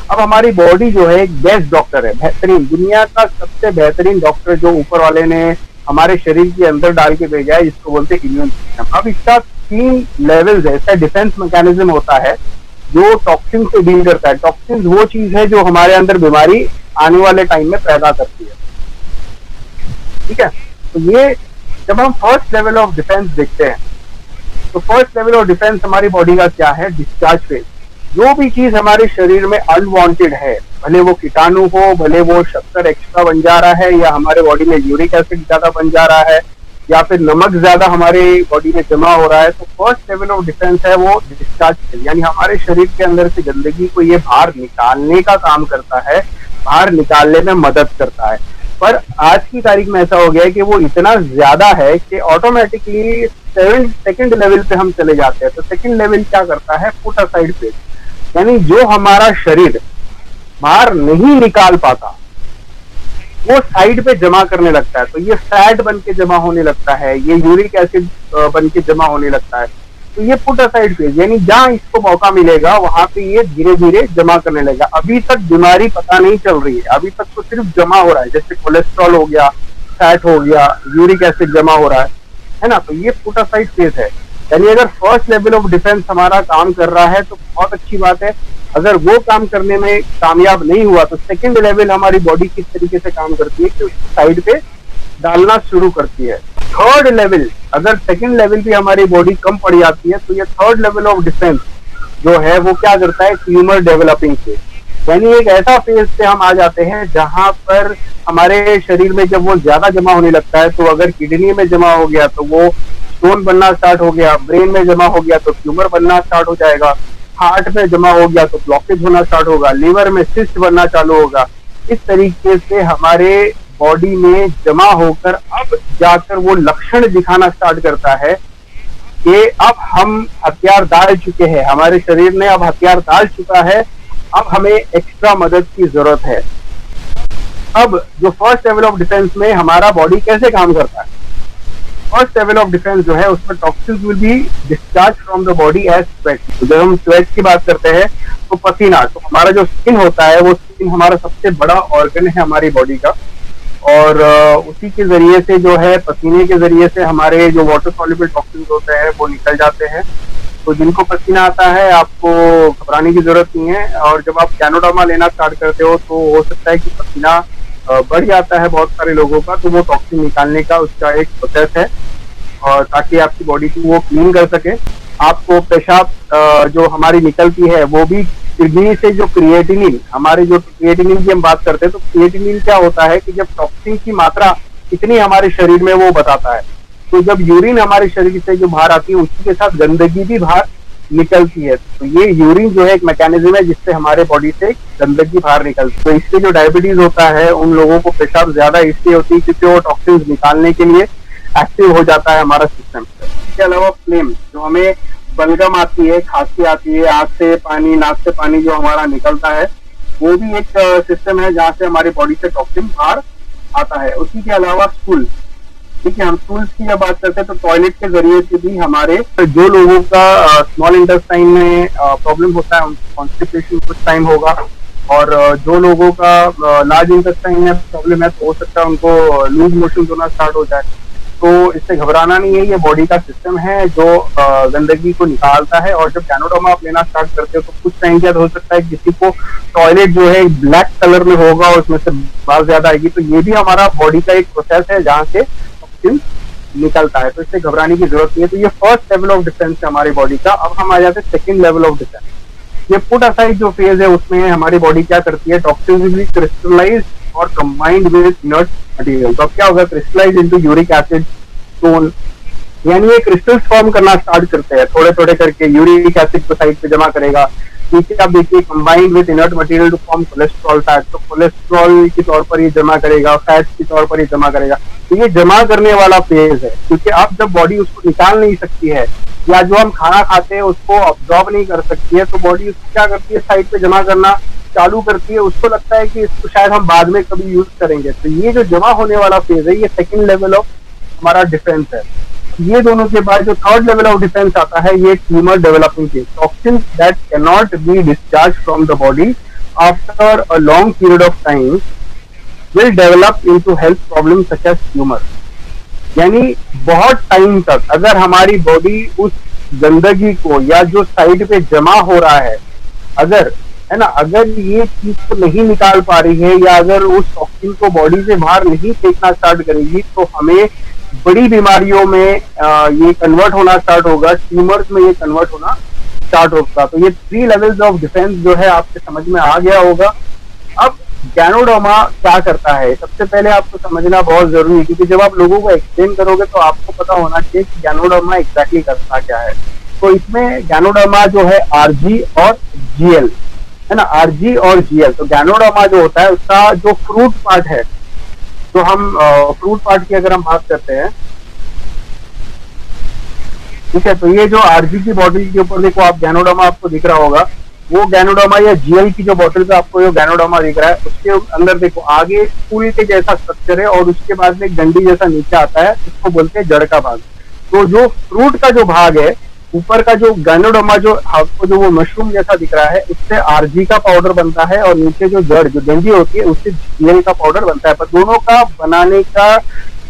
अब हमारी बॉडी जो है एक बेस्ट डॉक्टर है, बेहतरीन, दुनिया का सबसे बेहतरीन डॉक्टर जो ऊपर वाले ने हमारे शरीर के अंदर डाल के भेजा है, जिसको बोलते हैं इम्यून सिस्टम। अब इसका 3 लेवल्स है, इसका डिफेंस मैकेनिज्म होता है जो टॉक्सिन से डील करता है। टॉक्सिन वो चीज है जो हमारे अंदर बीमारी आने वाले टाइम में पैदा करती है, ठीक है। तो ये जब हम फर्स्ट लेवल ऑफ डिफेंस देखते हैं, तो फर्स्ट लेवल ऑफ डिफेंस हमारी बॉडी का क्या है, डिस्चार्ज फेज। जो भी चीज हमारे शरीर में अनवांटेड है, भले वो कीटाणु हो, भले वो शक्कर एक्स्ट्रा बन जा रहा है, या हमारे बॉडी में यूरिक एसिड ज्यादा बन जा रहा है, या फिर नमक ज्यादा हमारे बॉडी में जमा हो रहा है, तो फर्स्ट लेवल ऑफ डिफेंस है वो डिस्चार्ज फेज, यानी हमारे शरीर के अंदर से गंदगी को ये बाहर निकालने का काम करता है, बाहर निकालने में मदद करता है। पर आज की तारीख में ऐसा हो गया है कि वो इतना ज्यादा है कि ऑटोमेटिकली सेकंड लेवल पे हम चले जाते हैं। तो सेकंड लेवल क्या करता है, पुट असाइड फेज, यानी जो हमारा शरीर बाहर नहीं निकाल पाता वो साइड पे जमा करने लगता है। तो ये फैट बन के जमा होने लगता है, ये यूरिक एसिड बन के जमा होने लगता है। तो ये पुट असाइड फेज, यानी जहां इसको मौका मिलेगा वहां पे ये धीरे धीरे जमा करने लगेगा। अभी तक बीमारी पता नहीं चल रही है, अभी तक तो सिर्फ जमा हो रहा है, जैसे कोलेस्ट्रॉल हो गया, फैट हो गया, यूरिक एसिड जमा हो रहा है ना। तो ये पुट असाइड फेज है, यानी अगर फर्स्ट लेवल ऑफ डिफेंस हमारा काम कर रहा है तो बहुत अच्छी बात है। अगर वो काम करने में कामयाब नहीं हुआ तो सेकंड लेवल हमारी बॉडी किस तरीके से काम करती है कि उसको साइड पे डालना शुरू करती है। थर्ड लेवल, अगर सेकंड लेवल भी हमारी बॉडी कम पड़ जाती है, तो ये थर्ड लेवल ऑफ डिफेंस जो है वो क्या करता है, ट्यूमर डेवलपिंग फेज, यानी एक ऐसा फेज पे हम आ जाते हैं जहां पर हमारे शरीर में जब वो ज्यादा जमा होने लगता है, तो अगर किडनी में जमा हो गया तो वो स्टोन बनना स्टार्ट हो गया, ब्रेन में जमा हो गया तो ट्यूमर बनना स्टार्ट हो जाएगा, हार्ट में जमा हो गया तो ब्लॉकेज होना स्टार्ट होगा, लीवर में सिस्ट बनना चालू होगा। इस तरीके से हमारे बॉडी में जमा होकर अब जाकर वो लक्षण दिखाना स्टार्ट करता है कि अब हम हथियार डाल चुके हैं, हमारे शरीर ने अब हथियार डाल चुका है, अब हमें एक्स्ट्रा मदद की जरूरत है। अब जो फर्स्ट लेवल ऑफ डिफेंस में हमारा बॉडी कैसे काम करता है, फर्स्ट लेवल ऑफ डिफेंस जो है उसमें toxins will be discharge from the body as sweat. जब हम स्वेट की बात करते हैं तो पसीना, तो हमारा जो स्किन होता है वो स्किन हमारा सबसे बड़ा ऑर्गन है हमारी बॉडी का, और उसी के जरिए से जो है, पसीने के जरिए से हमारे जो वाटर सॉल्युबल टॉक्सिन्स होते हैं वो निकल जाते हैं। तो जिनको पसीना आता है आपको घबराने की जरूरत नहीं है, और जब आप गैनोडर्मा लेना स्टार्ट करते हो तो हो सकता है कि पसीना बढ़ जाता है बहुत सारे लोगों का, तो वो टॉक्सिन निकालने का उसका एक प्रोसेस है, और ताकि आपकी बॉडी को वो क्लीन कर सके। आपको पेशाब जो हमारी निकलती है वो भी किडनी से, जो क्रिएटिनिन, हमारे जो क्रिएटिनिन की हम बात करते हैं, तो क्रिएटिनिन क्या होता है कि जब टॉक्सिन की मात्रा कितनी हमारे शरीर में वो बताता है। तो जब यूरिन हमारे शरीर से जो बाहर आती है उसी के साथ गंदगी भी बाहर निकलती है। तो ये यूरिन जो है एक मैकेनिज्म है जिससे हमारे बॉडी से गंदगी बाहर निकलती है। तो इससे जो डायबिटीज होता है उन लोगों को पेशाब ज्यादा इसलिए होती है क्योंकि वो टॉक्सिन्स निकालने के लिए एक्टिव हो जाता है हमारा सिस्टम। इसके अलावा फ्लेम, जो हमें बलगम आती है, खांसी आती है, आंख से पानी, नाक से पानी जो हमारा निकलता है, वो भी एक सिस्टम है जहाँ से हमारी बॉडी से टॉक्सिन बाहर आता है। उसी के अलावा स्टूल, ठीक है, हम स्टूल्स की जब बात करते हैं तो टॉयलेट के जरिए से भी हमारे, जो लोगों का स्मॉल इंटेस्टाइन में प्रॉब्लम होता है उनको कॉन्स्टिपेशन कुछ टाइम होगा, और जो लोगों का लार्ज इंटेस्टाइन में प्रॉब्लम है तो हो सकता है उनको लूज मोशन होना स्टार्ट हो जाए। तो इससे घबराना नहीं है, ये बॉडी का सिस्टम है जो गंदगी को निकालता है। और जब गैनोडर्मा आप लेना स्टार्ट करते हो तो कुछ टाइम बाद हो सकता है किसी को टॉयलेट जो है ब्लैक कलर में होगा, उसमें से बात ज्यादा आएगी। तो ये भी हमारा बॉडी का एक प्रोसेस है जहाँ से टॉक्सिन निकलता है, तो इससे घबराने की जरूरत नहीं है। तो ये फर्स्ट लेवल ऑफ डिफेंस है हमारी बॉडी का। अब हम आ जाते हैं सेकेंड लेवल ऑफ डिफेंस। ये पुट असाइड जो फेज है उसमें हमारी बॉडी क्या करती है, टॉक्सिन विल बी क्रिस्टलाइज और कंबाइंड विद इनर्ट मटेरियल। तो अब क्या होगा, crystallize into uric acid stone, यानी ये क्रिस्टल्स फॉर्म करना स्टार्ट करते हैं थोड़े थोड़े करके। यूरिक एसिड को साइड पे जमा करेगा, नीचे आप देखिए combined with inert material to form cholesterol fat. तो कोलेस्ट्रॉल के तौर पर ये जमा करेगा, फैट के तौर पर ये जमा करेगा। तो ये जमा करने वाला फेज है, क्योंकि आप जब बॉडी उसको निकाल नहीं सकती है या जो हम खाना खाते हैं उसको ऑब्जॉर्ब नहीं कर सकती है, तो बॉडी उसको क्या करती है, साइड पे जमा करना चालू करती है। उसको लगता है कि इसको शायद हम बाद में कभी यूज करेंगे। तो ये जो जमा होने वाला फेज है, ये सेकेंड लेवल ऑफ हमारा डिफेंस है। ये दोनों के बाद जो थर्ड लेवल ऑफ डिफेंस आता है, ये tumour developing phase. Toxin that can not be discharge from the body after a long period of time will develop into health problem such as tumour. यानी बहुत टाइम तक अगर हमारी body उस गंदगी को या जो साइड पे जमा हो रहा है, अगर है ना, अगर ये चीज को नहीं निकाल पा रही है या अगर उस टॉक्सिन को बॉडी से बाहर नहीं फेंकना स्टार्ट करेगी, तो हमें बड़ी बीमारियों में ये कन्वर्ट होना स्टार्ट होगा, ट्यूमर्स में ये कन्वर्ट होना स्टार्ट होगा। तो ये 3 लेवल्स ऑफ डिफेंस जो है आपके समझ में आ गया होगा। अब गैनोडर्मा क्या करता है, सबसे पहले आपको समझना बहुत जरूरी है, क्योंकि जब आप लोगों को एक्सप्लेन करोगे तो आपको पता होना चाहिए कि गैनोडर्मा एग्जैक्टली करता क्या है। तो इसमें गैनोडर्मा जो है आरजी और जीएल है ना, आरजी और जीएल। तो गैनोडर्मा जो होता है उसका जो फ्रूट पार्ट है, तो हम फ्रूट पार्ट की अगर हम बात करते हैं, ठीक है, तो ये जो आरजी की बॉटल के ऊपर देखो आप गैनोडर्मा आपको दिख रहा होगा, वो गैनोडर्मा या जीएल की जो बॉटल पे आपको जो गैनोडर्मा दिख रहा है, उसके अंदर देखो आगे फूल के जैसा स्ट्रक्चर है और उसके बाद में एक डंडी जैसा नीचे आता है, उसको बोलते हैं जड़ का भाग। तो जो फ्रूट का जो भाग है, ऊपर का जो गैनोडर्मा जो आपको जो वो मशरूम जैसा दिख रहा है, उससे आरजी का पाउडर बनता है और नीचे जो जड़ जो डंडी होती है उससे जीएल का पाउडर बनता है। पर दोनों का बनाने का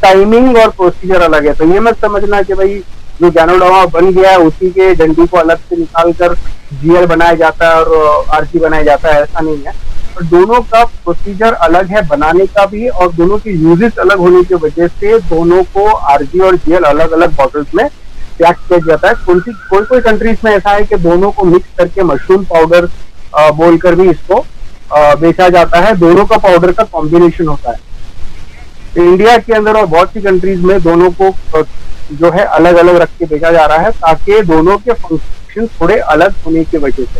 टाइमिंग और प्रोसीजर अलग है। तो ये मत समझना कि भाई जो गैनोडर्मा बन गया है उसी के डंडी को अलग से निकाल कर जीएल बनाया जाता है और आरजी बनाया जाता है, ऐसा नहीं है। और दोनों का प्रोसीजर अलग है बनाने का भी, और दोनों की यूजेस अलग होने की वजह से दोनों को आरजी और जीएल अलग अलग बॉटल्स में पैक किया जाता है। कोई कंट्रीज में ऐसा है कि दोनों को मिक्स करके मशरूम पाउडर बोलकर भी इसको बेचा जाता है, दोनों का पाउडर का कॉम्बिनेशन होता है। तो इंडिया के अंदर और बहुत सी कंट्रीज में दोनों को जो है अलग अलग रख के बेचा जा रहा है, ताकि दोनों के फंक्शन थोड़े अलग होने की वजह से।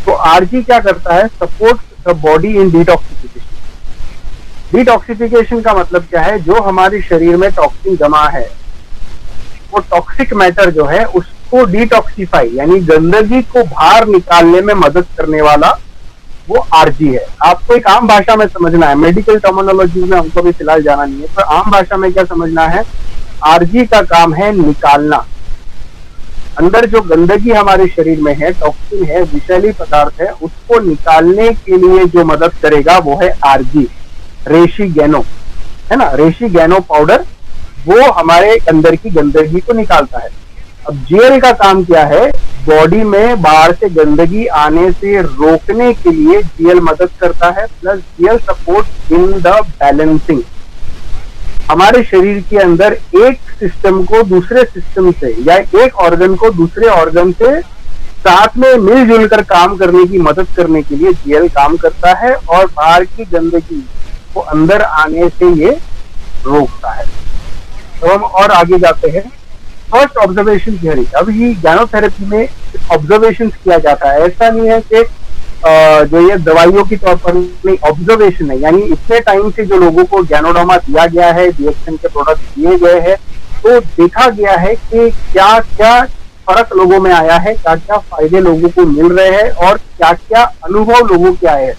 तो आरजी क्या करता है, support the body in detoxification. Detoxification का मतलब क्या है, जो हमारे शरीर में टॉक्सिन जमा है, वो टॉक्सिक मैटर जो है उसको डिटॉक्सिफाई यानी गंदगी को बाहर निकालने में मदद करने वाला वो आरजी है। आपको एक आम भाषा में समझना है, मेडिकल टर्मिनोलॉजी में हमको भी फिलहाल जाना नहीं है, पर आम भाषा में क्या समझना है, आरजी का काम है निकालना। अंदर जो गंदगी हमारे शरीर में है, टॉक्सिन है, विषैली पदार्थ है, उसको निकालने के लिए जो मदद करेगा वो है आरजी, रेशी गैनो है ना, रेशी गैनो पाउडर, वो हमारे अंदर की गंदगी को निकालता है। अब जीएल का काम क्या है, बॉडी में बाहर से गंदगी आने से रोकने के लिए जीएल मदद करता है, plus GL support in the balancing. हमारे शरीर के अंदर एक सिस्टम को दूसरे सिस्टम से या एक ऑर्गन को दूसरे ऑर्गन से साथ में मिलजुल कर काम करने की मदद करने के लिए जीएल काम करता है, और बाहर की गंदगी को अंदर आने से ये रोकता है। तो हम और आगे जाते हैं, फर्स्ट ऑब्जर्वेशन थियरी। अब ये गैनोथेरेपी में ऑब्जर्वेशन किया जाता है, ऐसा नहीं है कि जो ये दवाइयों के तौर पर नहीं, ऑब्जर्वेशन है, यानी इतने टाइम से जो लोगों को गैनोडर्मा दिया गया है, डीएक्सन के प्रोडक्ट दिए गए हैं, तो देखा गया है कि क्या क्या फर्क लोगों में आया है, क्या क्या फायदे लोगों को मिल रहे हैं और क्या क्या अनुभव लोगों के आए हैं।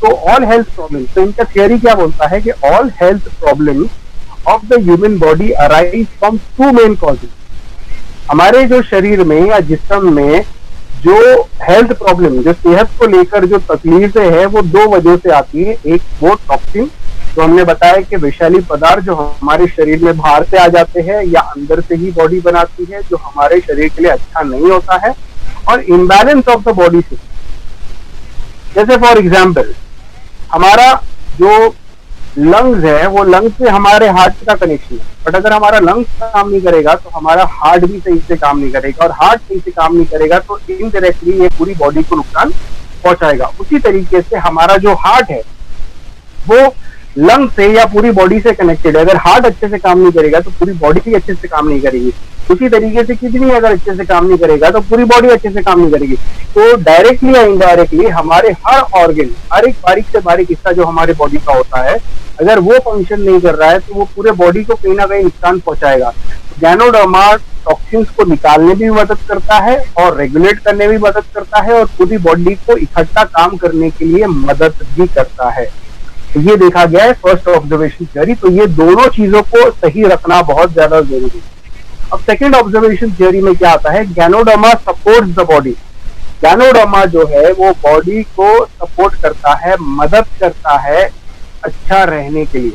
तो ऑल हेल्थ प्रॉब्लम, तो इनका थियरी क्या बोलता है कि all health problem of the human body arise from 2 main causes. हमारे जो शरीर में या जिस्म में जो हेल्थ प्रॉब्लम, जो सेहत को लेकर जो तकलीफें हैं, वो 2 वजह से आती है। एक वो टॉक्सिन, तो हमने बताया कि विषैली पदार्थ जो हमारे शरीर में बाहर से आ जाते हैं या अंदर से ही बॉडी बनाती है, जो हमारे शरीर के लिए अच्छा नहीं होता है, और imbalance of the body system. जैसे फॉर एग्जाम्पल, हमारा जो लंग्स है, वो लंग्स से हमारे हार्ट का कनेक्शन है, बट अगर हमारा लंग्स काम नहीं करेगा तो हमारा हार्ट भी सही से काम नहीं करेगा, और हार्ट सही से काम नहीं करेगा तो इनडायरेक्टली ये पूरी बॉडी को नुकसान पहुंचाएगा। उसी तरीके से हमारा जो हार्ट है वो लंग से या पूरी बॉडी से कनेक्टेड है। अगर हार्ट अच्छे से काम नहीं करेगा तो पूरी बॉडी भी अच्छे से काम नहीं करेगी। उसी तरीके से किडनी अगर अच्छे से काम नहीं करेगा तो पूरी बॉडी अच्छे से काम नहीं करेगी। तो डायरेक्टली या इनडायरेक्टली हमारे हर ऑर्गन, हर एक बारीक से बारीक हिस्सा जो हमारे बॉडी का होता है, अगर वो फंक्शन नहीं कर रहा है तो वो पूरे बॉडी को कहीं ना कहीं नुकसान पहुंचाएगा। गैनोडर्मा टॉक्सिन्स को निकालने में भी मदद करता है और रेगुलेट करने में भी मदद करता है और पूरी बॉडी को इकट्ठा काम करने के लिए मदद भी करता है। ये देखा गया है फर्स्ट ऑब्जर्वेशन थ्योरी। तो ये दोनों चीजों को सही रखना बहुत ज्यादा जरूरी है। अब सेकंड ऑब्जर्वेशन थ्योरी में क्या आता है, ganoderma supports the body. Ganoderma जो है वो बॉडी को सपोर्ट करता है, मदद करता है अच्छा रहने के लिए।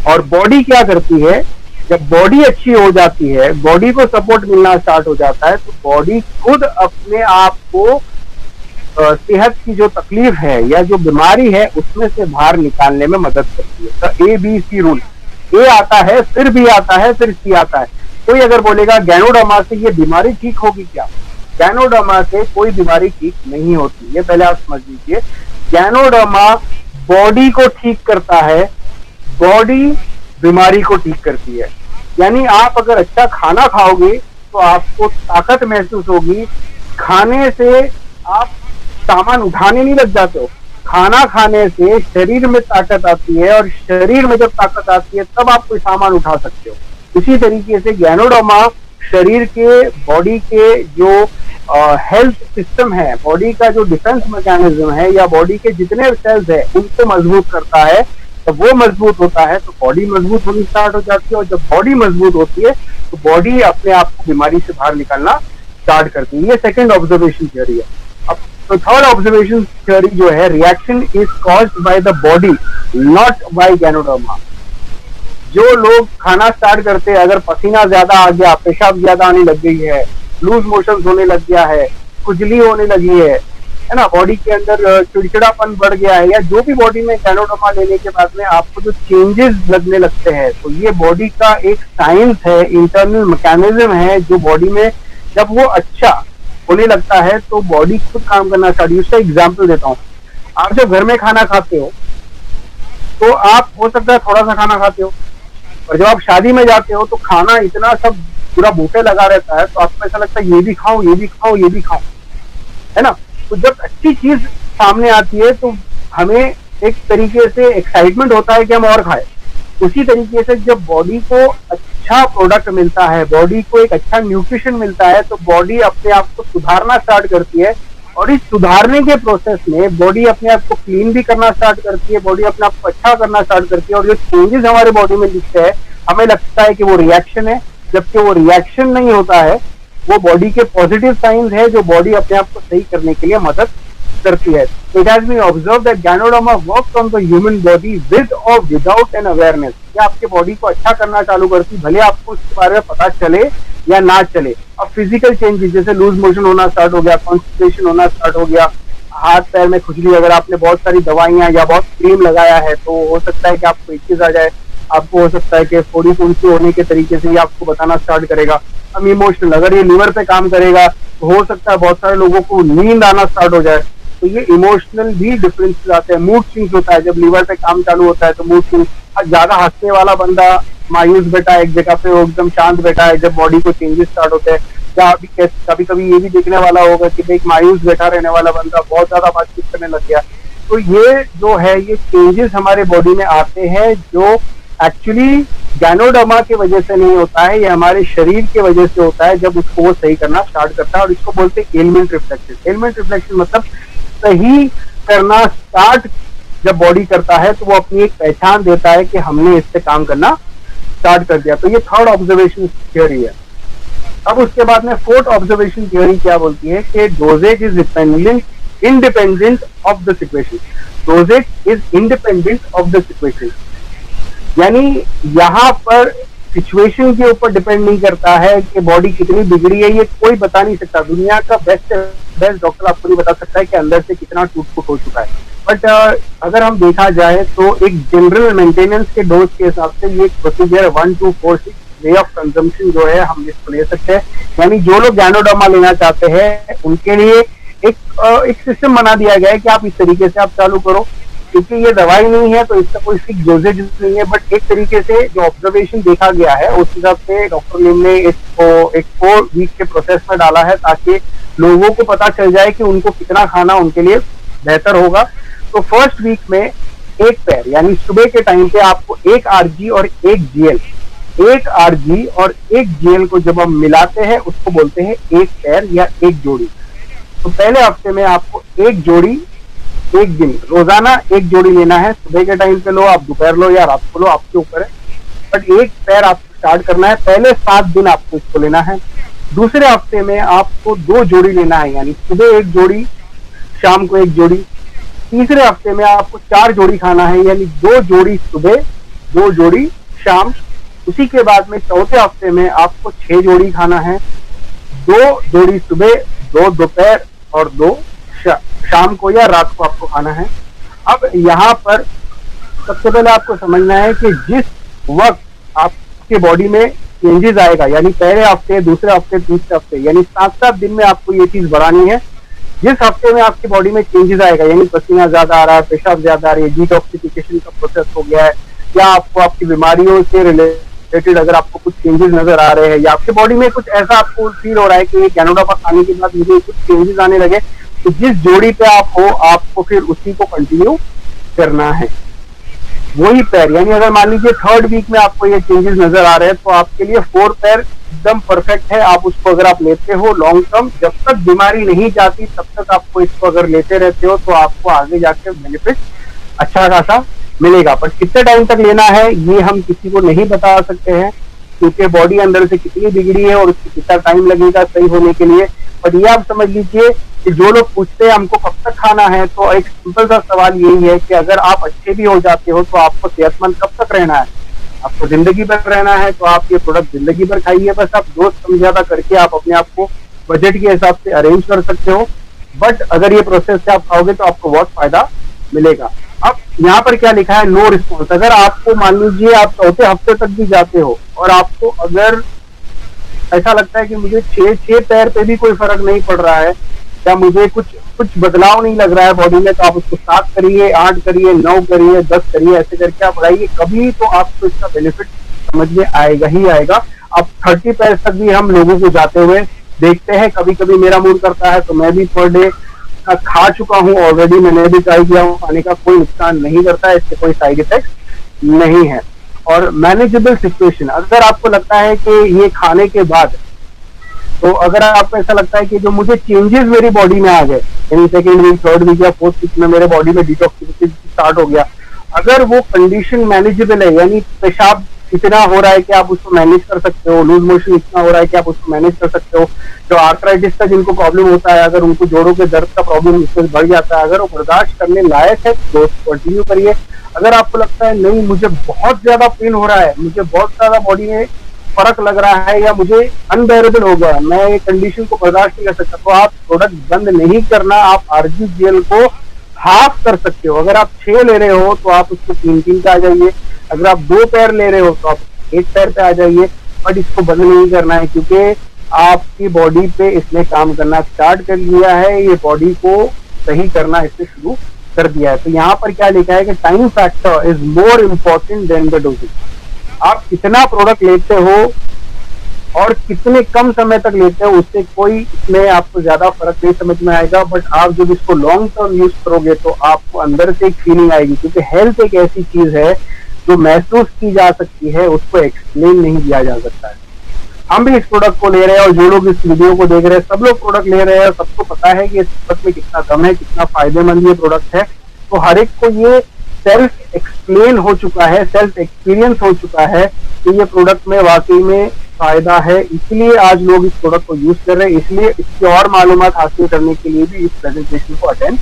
और बॉडी क्या करती है, जब बॉडी अच्छी हो जाती है, बॉडी को सपोर्ट मिलना स्टार्ट हो जाता है, तो बॉडी खुद अपने आप को सेहत की जो तकलीफ है या जो बीमारी है उसमें से बाहर निकालने में मदद करती है। तो ABC रूल, ए आता है, फिर बी आता है, फिर सी आता है। कोई अगर बोलेगा गैनोडर्मा से ये बीमारी ठीक होगी क्या, गैनोडर्मा से कोई बीमारी ठीक नहीं होती, ये पहले आप समझ लीजिए। गैनोडर्मा बॉडी को ठीक करता है, बॉडी बीमारी को ठीक करती है। यानी आप अगर अच्छा खाना खाओगे तो आपको ताकत महसूस होगी। खाने से आप सामान उठाने नहीं लग जाते हो, खाना खाने से शरीर में ताकत आती है, और शरीर में जब ताकत आती है तब आप कोई सामान उठा सकते हो। इसी तरीके से गैनोडर्मा शरीर के, बॉडी के जो हेल्थ सिस्टम है, बॉडी का जो डिफेंस मैकेनिज्म है या बॉडी के जितने सेल्स है उनको मजबूत करता है। जब वो मजबूत होता है तो बॉडी मजबूत होनी स्टार्ट हो जाती है, और जब बॉडी मजबूत होती है तो बॉडी अपने आप को बीमारी से बाहर निकालना स्टार्ट करती है। ये सेकंड ऑब्जर्वेशन थ्योरी है। अब तो थर्ड ऑब्जर्वेशन थ्योरी जो है, reaction is caused by the body not by ganoderma. जो लोग खाना स्टार्ट करते हैं, अगर पसीना ज्यादा आ गया, पेशाब ज्यादा आने लग गई है, लूज मोशन होने लग गया है, खुजली होने लगी है ना, बॉडी के अंदर चिड़चिड़ापन बढ़ गया है, या जो भी बॉडी में गैनोडर्मा लेने के बाद में आपको जो चेंजेस लगने लगते हैं, तो ये बॉडी का एक साइंस है, इंटरनल मैकेनिज्म है, जो बॉडी में जब वो अच्छा होने लगता है तो बॉडी खुद काम करना स्टार्ट। उसका एग्जाम्पल देता हूँ। आप जब घर में खाना खाते हो तो आप हो सकता है थोड़ा सा खाना खाते हो, और जब आप शादी में जाते हो तो खाना इतना सब पूरा बूफे लगा रहता है, तो आपको ऐसा लगता है ये भी खाऊं, ये भी खाऊं, ये भी खाऊं, है ना। तो जब अच्छी चीज सामने आती है तो हमें एक तरीके से एक्साइटमेंट होता है कि हम और खाएं। उसी तरीके से जब बॉडी को अच्छा प्रोडक्ट मिलता है, बॉडी को एक अच्छा न्यूट्रिशन मिलता है, तो बॉडी अपने आप को सुधारना स्टार्ट करती है, और इस सुधारने के प्रोसेस में बॉडी अपने आप को क्लीन भी करना स्टार्ट करती है, बॉडी अपने आप को अच्छा करना स्टार्ट करती है, और जो चेंजेस हमारे बॉडी में दिखते हैं हमें लगता है कि वो रिएक्शन है, जबकि वो रिएक्शन नहीं होता है, वो बॉडी के पॉजिटिव साइंस है जो बॉडी अपने आप को सही करने के लिए मदद करती है। It has been observed that ganoderma works on the human body with और विदाउट एन अवेयरनेस। ये आपके बॉडी को अच्छा करना चालू करती, भले आपको उसके बारे में पता चले या ना चले। अब फिजिकल चेंजेस जैसे लूज मोशन होना स्टार्ट हो गया, कॉन्स्टिपेशन होना स्टार्ट हो गया, हाथ पैर में खुजली, अगर आपने बहुत सारी दवाइयां या बहुत क्रीम लगाया है तो हो सकता है कि आपको इचेस आ जाए, आपको हो सकता है कि थोड़ी फुंसी होने के तरीके से ये आपको बताना स्टार्ट करेगा। अब इमोशनल, अगर ये लीवर पे काम करेगा तो हो सकता है बहुत सारे लोगों को नींद आना स्टार्ट हो जाए, तो ये इमोशनल भी डिफरेंस आते हैं। मूड स्विंग्स होता है, जब लीवर पे काम चालू होता है तो मूड स्विंग, ज्यादा हंसने वाला बंदा मायूस बैठा है एक जगह पे, वो एकदम शांत बैठा है, जब बॉडी को चेंजेस स्टार्ट होते हैं। या कभी कभी ये भी देखने वाला होगा कि एक मायूस बैठा रहने वाला बंदा बहुत ज्यादा बातचीत करने लग गया। तो ये जो है, ये चेंजेस हमारे बॉडी में आते हैं जो एक्चुअली गैनोडर्मा की वजह से नहीं होता है, ये हमारे शरीर की वजह से होता है जब उसको वो सही करना स्टार्ट करता है, और इसको बोलते हैं एलिमेंट रिफ्लेक्शन। एलिमेंट रिफ्लेक्शन मतलब सही करना स्टार्ट जब बॉडी करता है तो वो अपनी एक पहचान देता है कि हमने इससे काम करना स्टार्ट कर दिया। तो ये थर्ड ऑब्जर्वेशन थ्योरी है। अब उसके बाद में फोर्थ ऑब्जर्वेशन थ्योरी क्या बोलती है कि doses is independent of the situation. Doses is independent of the situation, यानी यहाँ पर सिचुएशन के ऊपर डिपेंड नहीं करता है कि बॉडी कितनी बिगड़ी है, ये कोई बता नहीं सकता। दुनिया का बेस्ट डॉक्टर आपको नहीं बता सकता है कि अंदर से कितना टूट फूट हो चुका है। बट अगर हम देखा जाए तो एक जनरल मेंटेनेंस के डोज के हिसाब से ये प्रोसीजर 1 2 4 6 वे ऑफ कंजम्पशन जो है हम इसको ले सकते हैं। यानी जो लोग गैनोडर्मा लेना चाहते हैं उनके लिए एक सिस्टम बना दिया गया है कि आप इस तरीके से आप चालू करो, क्योंकि ये दवाई नहीं है तो इसका कोई फिक्स डोजेज नहीं है। बट एक तरीके से जो ऑब्जर्वेशन देखा गया है उस हिसाब से डॉक्टर लिम ने इसको एक 4 वीक के प्रोसेस में डाला है ताकि लोगों को पता चल जाए कि उनको कितना खाना उनके लिए बेहतर होगा। तो फर्स्ट वीक में एक पैर यानी सुबह के टाइम पे आपको 1 RG और 1 GL, 1 RG और 1 GL को जब हम मिलाते हैं उसको बोलते हैं एक पैर या एक जोड़ी। तो पहले हफ्ते में आपको एक जोड़ी एक दिन रोजाना एक जोड़ी लेना है। सुबह के टाइम पे लो, आप दोपहर लो या रात को लो, आपके ऊपर है। बट एक पैर आपको स्टार्ट करना है, पहले 7 दिन आपको इसको लेना है। दूसरे हफ्ते में आपको 2 जोड़ी लेना है, यानी सुबह एक जोड़ी, शाम को एक जोड़ी। तीसरे हफ्ते में आपको 4 जोड़ी खाना है, यानी 2 जोड़ी सुबह 2 जोड़ी शाम। उसी के बाद में चौथे हफ्ते में आपको 6 जोड़ी खाना है, 2 जोड़ी सुबह, 2 दोपहर और 2 शाम को या रात को आपको खाना है। अब यहाँ पर सबसे पहले आपको समझना है कि जिस वक्त आपके बॉडी में चेंजेस आएगा, यानी पहले हफ्ते, दूसरे हफ्ते, तीसरे हफ्ते, यानी 7-7 दिन में आपको ये चीज बढ़ानी है। जिस हफ्ते में आपकी बॉडी में चेंजेस आएगा, यानी पसीना ज्यादा आ रहा है, पेशाब ज्यादा आ रही है, डिटॉक्सिफिकेशन का प्रोसेस हो गया है, या आपको आपकी बीमारियों से रिलेटेड अगर आपको कुछ चेंजेस नजर आ रहे हैं, या आपकी बॉडी में कुछ ऐसा आपको फील हो रहा है कि गैनोडर्मा खाने के बाद मुझे कुछ चेंजेस आने लगे, तो जिस जोड़ी पे आप हो आपको फिर उसी को कंटिन्यू करना है, वही पैर। यानी अगर मान लीजिए 3rd वीक में आपको ये चेंजेस नजर आ रहे हैं तो आपके लिए 4 पैर एकदम परफेक्ट है। आप उसको अगर आप लेते हो लॉन्ग टर्म, जब तक बीमारी नहीं जाती तब तक आपको इसको अगर लेते रहते हो तो आपको आगे जाके बेनिफिट अच्छा खासा मिलेगा। पर कितने टाइम तक लेना है ये हम किसी को नहीं बता सकते हैं, क्योंकि बॉडी अंदर से कितनी बिगड़ी है और उसको कितना टाइम लगेगा सही होने के लिए। पर ये आप समझ लीजिए कि जो लोग पूछते हैं हमको कब तक खाना है, तो एक सिंपल सा सवाल यही है कि अगर आप अच्छे भी हो जाते हो तो आपको सेहतमंद कब तक रहना है? आपको जिंदगी भर रहना है, तो आप ये प्रोडक्ट जिंदगी भर खाइए। बस आप दोस्त समझौता करके आप अपने आप को बजट के हिसाब से अरेंज कर सकते हो, बट अगर ये प्रोसेस से आप खाओगे तो आपको बहुत फायदा मिलेगा। अब यहाँ पर क्या लिखा है, नो रिस्पॉन्स। अगर आपको मान लीजिए आप चौथे हफ्ते तक भी जाते हो और आपको अगर ऐसा लगता है कि मुझे 6 पैर पे भी कोई फर्क नहीं पड़ रहा है, या मुझे कुछ बदलाव नहीं लग रहा है बॉडी में, तो आप उसको 7 करिए, 8 करिए, 9 करिए, 10 करिए, ऐसे करके आप बढ़ाइए, कभी तो आपको इसका बेनिफिट समझ में आएगा ही आएगा। अब 30 पैर तक भी हम लोगों को जाते हुए देखते हैं। कभी कभी मेरा मूड करता है तो मैं भी पर डे खा चुका हूँ ऑलरेडी, मैंने भी ट्राई किया हूँ, खाने का कोई नुकसान नहीं करता है, इससे कोई साइड इफेक्ट नहीं है। और मैनेजेबल सिचुएशन, अगर आपको लगता है कि ये खाने के बाद, तो अगर आपको ऐसा लगता है कि जो मुझे चेंजेस मेरी बॉडी में आ गए, यानी 2nd वीक, 3rd वीक या 4th वीक में मेरे बॉडी में डिटॉक्सिफिकेशन स्टार्ट हो गया, अगर वो कंडीशन मैनेजेबल है, यानी पेशाब इतना हो रहा है कि आप उसको मैनेज कर सकते हो, लूज मोशन इतना हो रहा है कि आप उसको मैनेज कर सकते हो, जो आर्थराइटिस का जिनको प्रॉब्लम होता है, अगर उनको जोड़ों के दर्द का प्रॉब्लम इससे बढ़ जाता है, अगर वो बर्दाश्त करने लायक है तो कंटिन्यू करिए। अगर आपको लगता है नहीं मुझे बहुत ज्यादा पेन हो रहा है, मुझे बहुत ज्यादा बॉडी में फर्क लग रहा है, या मुझे अनबेरेबल हो गया, मैं ये कंडीशन को बर्दाश्त नहीं कर सकता, तो आप प्रोडक्ट बंद नहीं करना, आप RGGL को हाफ कर सकते हो। अगर आप 6 ले रहे हो तो आप उसको 3-3 पे आ जाइए, अगर आप 2 पैर ले रहे हो तो आप 1 पैर पे आ जाइए, बट इसको बंद नहीं करना है, क्योंकि आपकी बॉडी पे इसने काम करना स्टार्ट कर लिया है, ये बॉडी को सही करना इससे शुरू कर दिया है। तो यहाँ पर क्या लिखा है कि time factor is more important than the doses. आप कितना प्रोडक्ट लेते हो और कितने कम समय तक लेते हो उससे कोई इसमें आपको ज्यादा फर्क नहीं समझ में आएगा, बट आप जब इसको लॉन्ग टर्म यूज करोगे तो आपको अंदर से एक फीलिंग आएगी, क्योंकि हेल्थ एक ऐसी चीज है जो महसूस की जा सकती है, उसको एक्सप्लेन नहीं किया जा सकता है। हम भी इस प्रोडक्ट को ले रहे हैं और जो लोग इस वीडियो को देख रहे हैं सब लोग प्रोडक्ट ले रहे हैं, सबको पता है कि इस प्रोडक्ट में कितना दम है, कितना फायदेमंद ये प्रोडक्ट है। तो हर एक को ये सेल्फ एक्सप्लेन हो चुका है, सेल्फ एक्सपीरियंस हो चुका है कि ये प्रोडक्ट में वाकई में फायदा है, इसलिए आज लोग इस प्रोडक्ट को यूज कर रहे हैं, इसलिए इसकी और मालूमात हासिल करने के लिए भी इस प्रेजेंटेशन को अटेंड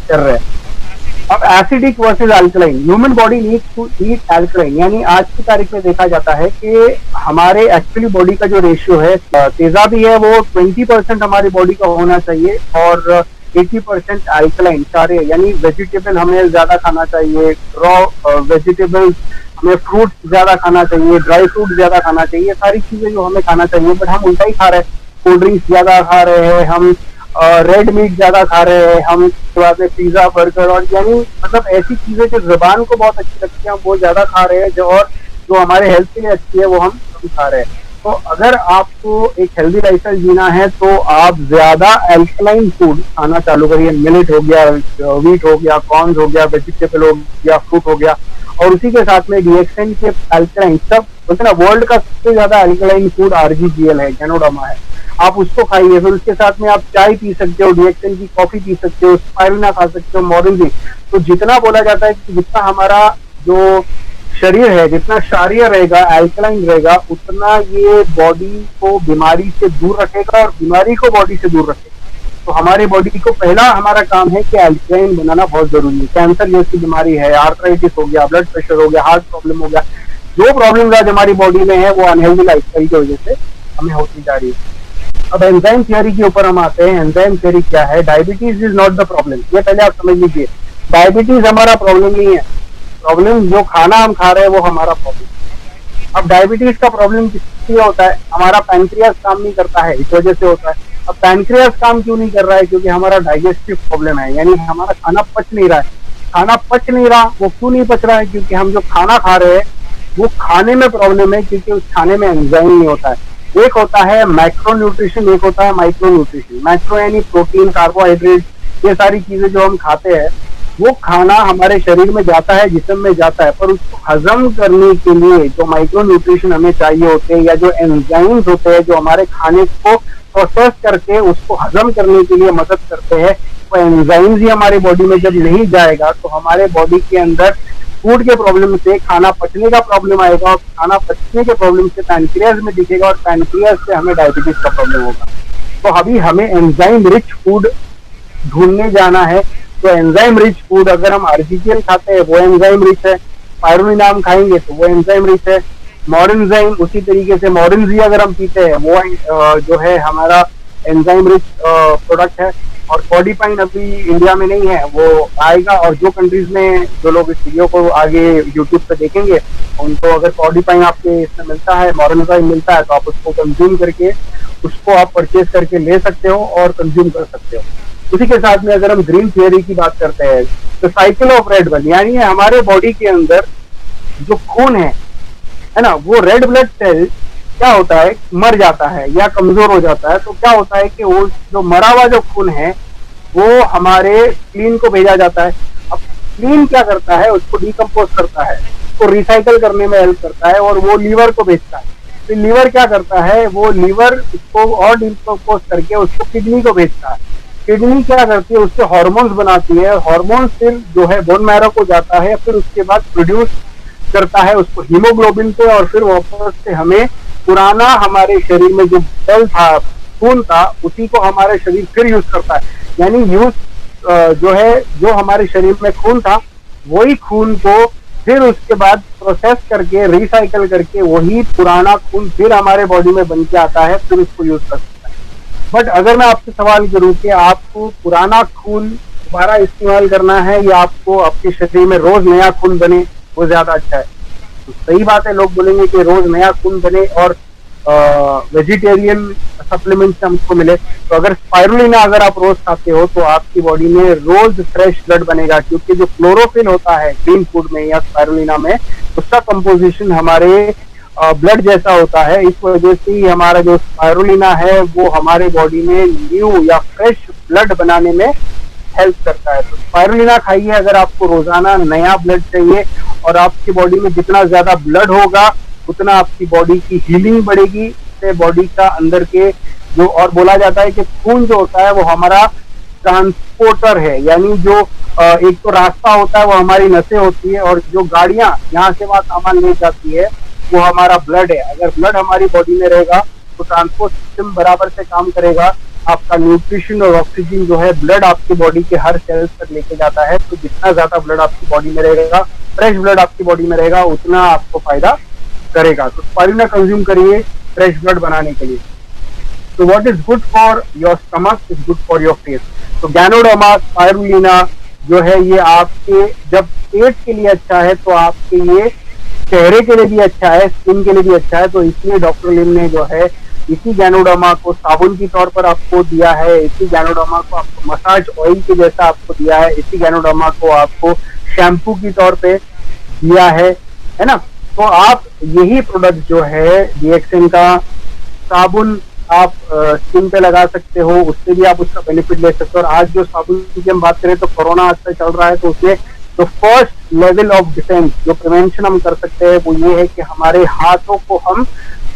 कर रहे हैं। अब acidic versus alkaline, human body needs to eat alkaline, यानी आज की तारीख में देखा जाता है कि हमारे एक्चुअली बॉडी का जो रेशियो है तेजाबी है वो 20% हमारी बॉडी का होना चाहिए और 80% अल्कलाइन क्षारीय, यानी वेजिटेबल हमें ज्यादा खाना चाहिए, रॉ वेजिटेबल्स हमें फ्रूट ज्यादा खाना चाहिए, ड्राई फ्रूट ज्यादा खाना चाहिए, सारी चीजें जो हमें खाना चाहिए, बट हम उल्टा ही खा रहे हैं। कोल्ड ड्रिंक्स ज्यादा खा रहे हैं हम, रेड मीट ज्यादा खा रहे हैं हम, उसके बाद में पिज्जा बर्गर और यानी मतलब ऐसी चीजें जो जुबान को बहुत अच्छी लगती है हम वो ज्यादा खा रहे हैं, जो और जो हमारे हेल्थ के लिए अच्छी है वो हम कम खा रहे हैं। तो अगर आपको एक हेल्दी लाइफस्टाइल जीना है तो आप ज्यादा अल्कलाइन फूड खाना चालू करिए। मिलेट हो गया, व्हीट हो गया, कॉर्न हो गया, वेजिटेबल हो गया, फ्रूट हो गया, और उसी के साथ में डीएक्सएन के अल्कलाइन, सब बोलते ना वर्ल्ड का सबसे ज्यादा अल्कलाइन फूड आरजीजीएल है, गैनोडर्मा है, आप उसको खाइए। फिर उसके साथ में आप चाय पी सकते हो, डीएक्सएन की कॉफी पी सकते हो, स्पाइरुलिना खा सकते हो, मोरिंगी। तो जितना बोला जाता है कि जितना हमारा जो शरीर है जितना क्षारीय रहेगा, अल्कलाइन रहेगा, उतना ये बॉडी को बीमारी से दूर रखेगा और बीमारी को बॉडी से दूर रखेगा। तो हमारी बॉडी को पहला हमारा काम है कि अल्कलाइन बनाना बहुत जरूरी है। कैंसर जैसी बीमारी है, आर्थराइटिस हो गया, ब्लड प्रेशर हो गया, हार्ट प्रॉब्लम हो गया, जो प्रॉब्लम आज हमारी बॉडी में है वो अनहेल्दी लाइफस्टाइल की वजह से हमें होती जा रही है। अब एंजाइम थियरी के ऊपर हम आते हैं। एंजाइम थियरी क्या है? Diabetes is not the problem, ये पहले आप समझ लीजिए। डायबिटीज हमारा प्रॉब्लम नहीं है, प्रॉब्लम जो खाना हम खा रहे हैं वो हमारा प्रॉब्लम। अब डायबिटीज का प्रॉब्लम किसलिए होता है? हमारा पैंक्रियास काम नहीं करता है, इस वजह से होता है। अब पैंक्रियास काम क्यों नहीं कर रहा है? क्योंकि हमारा डाइजेस्टिव प्रॉब्लम है, यानी हमारा खाना पच नहीं रहा है। खाना पच नहीं रहा, वो क्यों नहीं पच रहा है? क्योंकि हम जो खाना खा रहे हैं वो खाने में प्रॉब्लम है, क्योंकि उस खाने में एंजाइम नहीं होता है। एक होता है मैक्रो न्यूट्रिशन, एक होता है माइक्रो न्यूट्रिशन। मैक्रो यानी प्रोटीन, कार्बोहाइड्रेट, ये सारी चीजें जो हम खाते हैं वो खाना हमारे शरीर में जाता है, जिस्म में जाता है, पर उसको हजम करने के लिए जो माइक्रो न्यूट्रिशन हमें चाहिए होते हैं, या जो एंजाइम्स होते हैं जो हमारे खाने को प्रोसेस करके उसको हजम करने के लिए मदद करते हैं, वो एंजाइम्स ही हमारे बॉडी में जब नहीं जाएगा तो हमारे बॉडी के अंदर फूड के प्रॉब्लम से खाना पचने का प्रॉब्लम आएगा, और खाना पचने के प्रॉब्लम से पैनक्रियाज में दिखेगा, और पैनक्रियाज से हमें डायबिटीज का प्रॉब्लम होगा। तो अभी हमें एंजाइम रिच फूड ढूंढने जाना है। तो एंजाइम रिच फूड, अगर हम आरजीजीएल खाते हैं वो एंजाइम रिच है, स्पाइरुलिना हम खाएंगे तो वो एंजाइम रिच है, मोरिनजाइम उसी तरीके से मोरिनजी अगर हम पीते हैं वो जो है हमारा एंजाइम रिच प्रोडक्ट है। और कोडिपाइन अभी इंडिया में नहीं है, वो आएगा। और जो कंट्रीज में जो लोग इस वीडियो को आगे यूट्यूब पे देखेंगे उनको अगर कोडिपाइन आपके इसमें मिलता है, मोरिनजाइम मिलता है, तो आप उसको कंज्यूम करके उसको आप परचेज करके ले सकते हो और कंज्यूम कर सकते हो। उसी के साथ में अगर हम ग्रीन थियरी की बात करते हैं तो साइकिल ऑफ रेड ब्लड, यानी हमारे बॉडी के अंदर जो खून है ना, वो रेड ब्लड सेल क्या होता है, मर जाता है या कमजोर हो जाता है। तो क्या होता है कि वो जो मरा हुआ जो खून है वो हमारे स्प्लीन को भेजा जाता है। अब स्प्लीन क्या करता है, उसको डिकम्पोज करता है, उसको रिसाइकल करने में हेल्प करता है, और वो लीवर को भेजता है। तो लीवर क्या करता है, वो लीवर उसको और डिकम्पोज करके उसको किडनी को भेजता है। किडनी क्या करती है, उससे हार्मोन्स बनाती है, हार्मोन्स फिर जो है बोन मैरो को जाता है, फिर उसके बाद प्रोड्यूस करता है उसको हीमोग्लोबिन पे, और फिर वापस से हमें पुराना हमारे शरीर में जो सेल था, खून था, उसी को हमारे शरीर फिर यूज करता है। यानी यूज जो है, जो हमारे शरीर में खून था वही खून को फिर उसके बाद प्रोसेस करके रिसाइकल करके वही पुराना खून फिर हमारे बॉडी में बन के आता है, फिर उसको यूज कर सकता है। बट अगर मैं आपसे सवाल करूं कि आपको पुराना खून दोबारा इस्तेमाल करना है या आपको आपके शरीर में रोज नया खून बने, वो ज्यादा अच्छा है? तो सही बात है, लोग बोलेंगे कि रोज नया खून बने और वेजिटेरियन सप्लीमेंट से हमको मिले। तो अगर स्पाइरुलिना अगर आप रोज खाते हो तो आपकी बॉडी में रोज फ्रेश ब्लड बनेगा, क्योंकि जो क्लोरोफिल होता है ग्रीन फूड में या स्पाइरुलिना में, उसका कंपोजिशन हमारे ब्लड जैसा होता है। इस वजह से ही हमारा जो स्पाइरुलिना है वो हमारे बॉडी में न्यू या फ्रेश ब्लड बनाने में हेल्प करता है। तो स्पाइरुलिना खाइए अगर आपको रोजाना नया ब्लड चाहिए, और आपकी बॉडी में जितना ज्यादा ब्लड होगा उतना आपकी बॉडी की हीलिंग बढ़ेगी, इससे बॉडी का अंदर के जो, और बोला जाता है कि खून जो होता है वो हमारा ट्रांसपोर्टर है, यानी जो एक तो रास्ता होता है वो हमारी नसें होती है, और जो गाड़ियां यहाँ से वहां सामान ले जाती है वो हमारा ब्लड है। अगर ब्लड हमारी बॉडी में रहेगा तो ट्रांसपोर्ट सिस्टम बराबर से काम करेगा, आपका न्यूट्रिशन और ऑक्सीजन जो है ब्लड आपकी बॉडी के हर सेल्स तक लेके जाता है। तो जितना ज्यादा ब्लड आपकी बॉडी में रहेगा, फ्रेश ब्लड आपकी बॉडी में रहेगा, उतना आपको फायदा करेगा। तो स्पारुलिना कंज्यूम करिए फ्रेश ब्लड बनाने के लिए। तो what is good for your stomach is good for your face. तो गैनोडर्मा स्पारुलिना जो है ये आपके जब पेट के लिए अच्छा है तो आपके ये चेहरे के लिए भी अच्छा है, स्किन के लिए भी अच्छा है। तो इसलिए डॉक्टर लिम ने जो है इसी गैनोडर्मा को साबुन के तौर पर आपको दिया है, इसी गैनोडर्मा को आपको मसाज ऑयल के जैसा आपको दिया है, इसी गैनोडर्मा को आपको शैम्पू की तौर पे दिया है ना। तो आप यही प्रोडक्ट जो है डीएक्सएन का साबुन आप स्किन पे लगा सकते हो, उससे भी आप उसका बेनिफिट ले सकते हो। और आज जो साबुन की हम बात करें तो कोरोना आजकल चल रहा है, तो उसमें तो फर्स्ट लेवल ऑफ डिफेंस जो प्रिवेंशन हम कर सकते हैं वो ये है कि हमारे हाथों को हम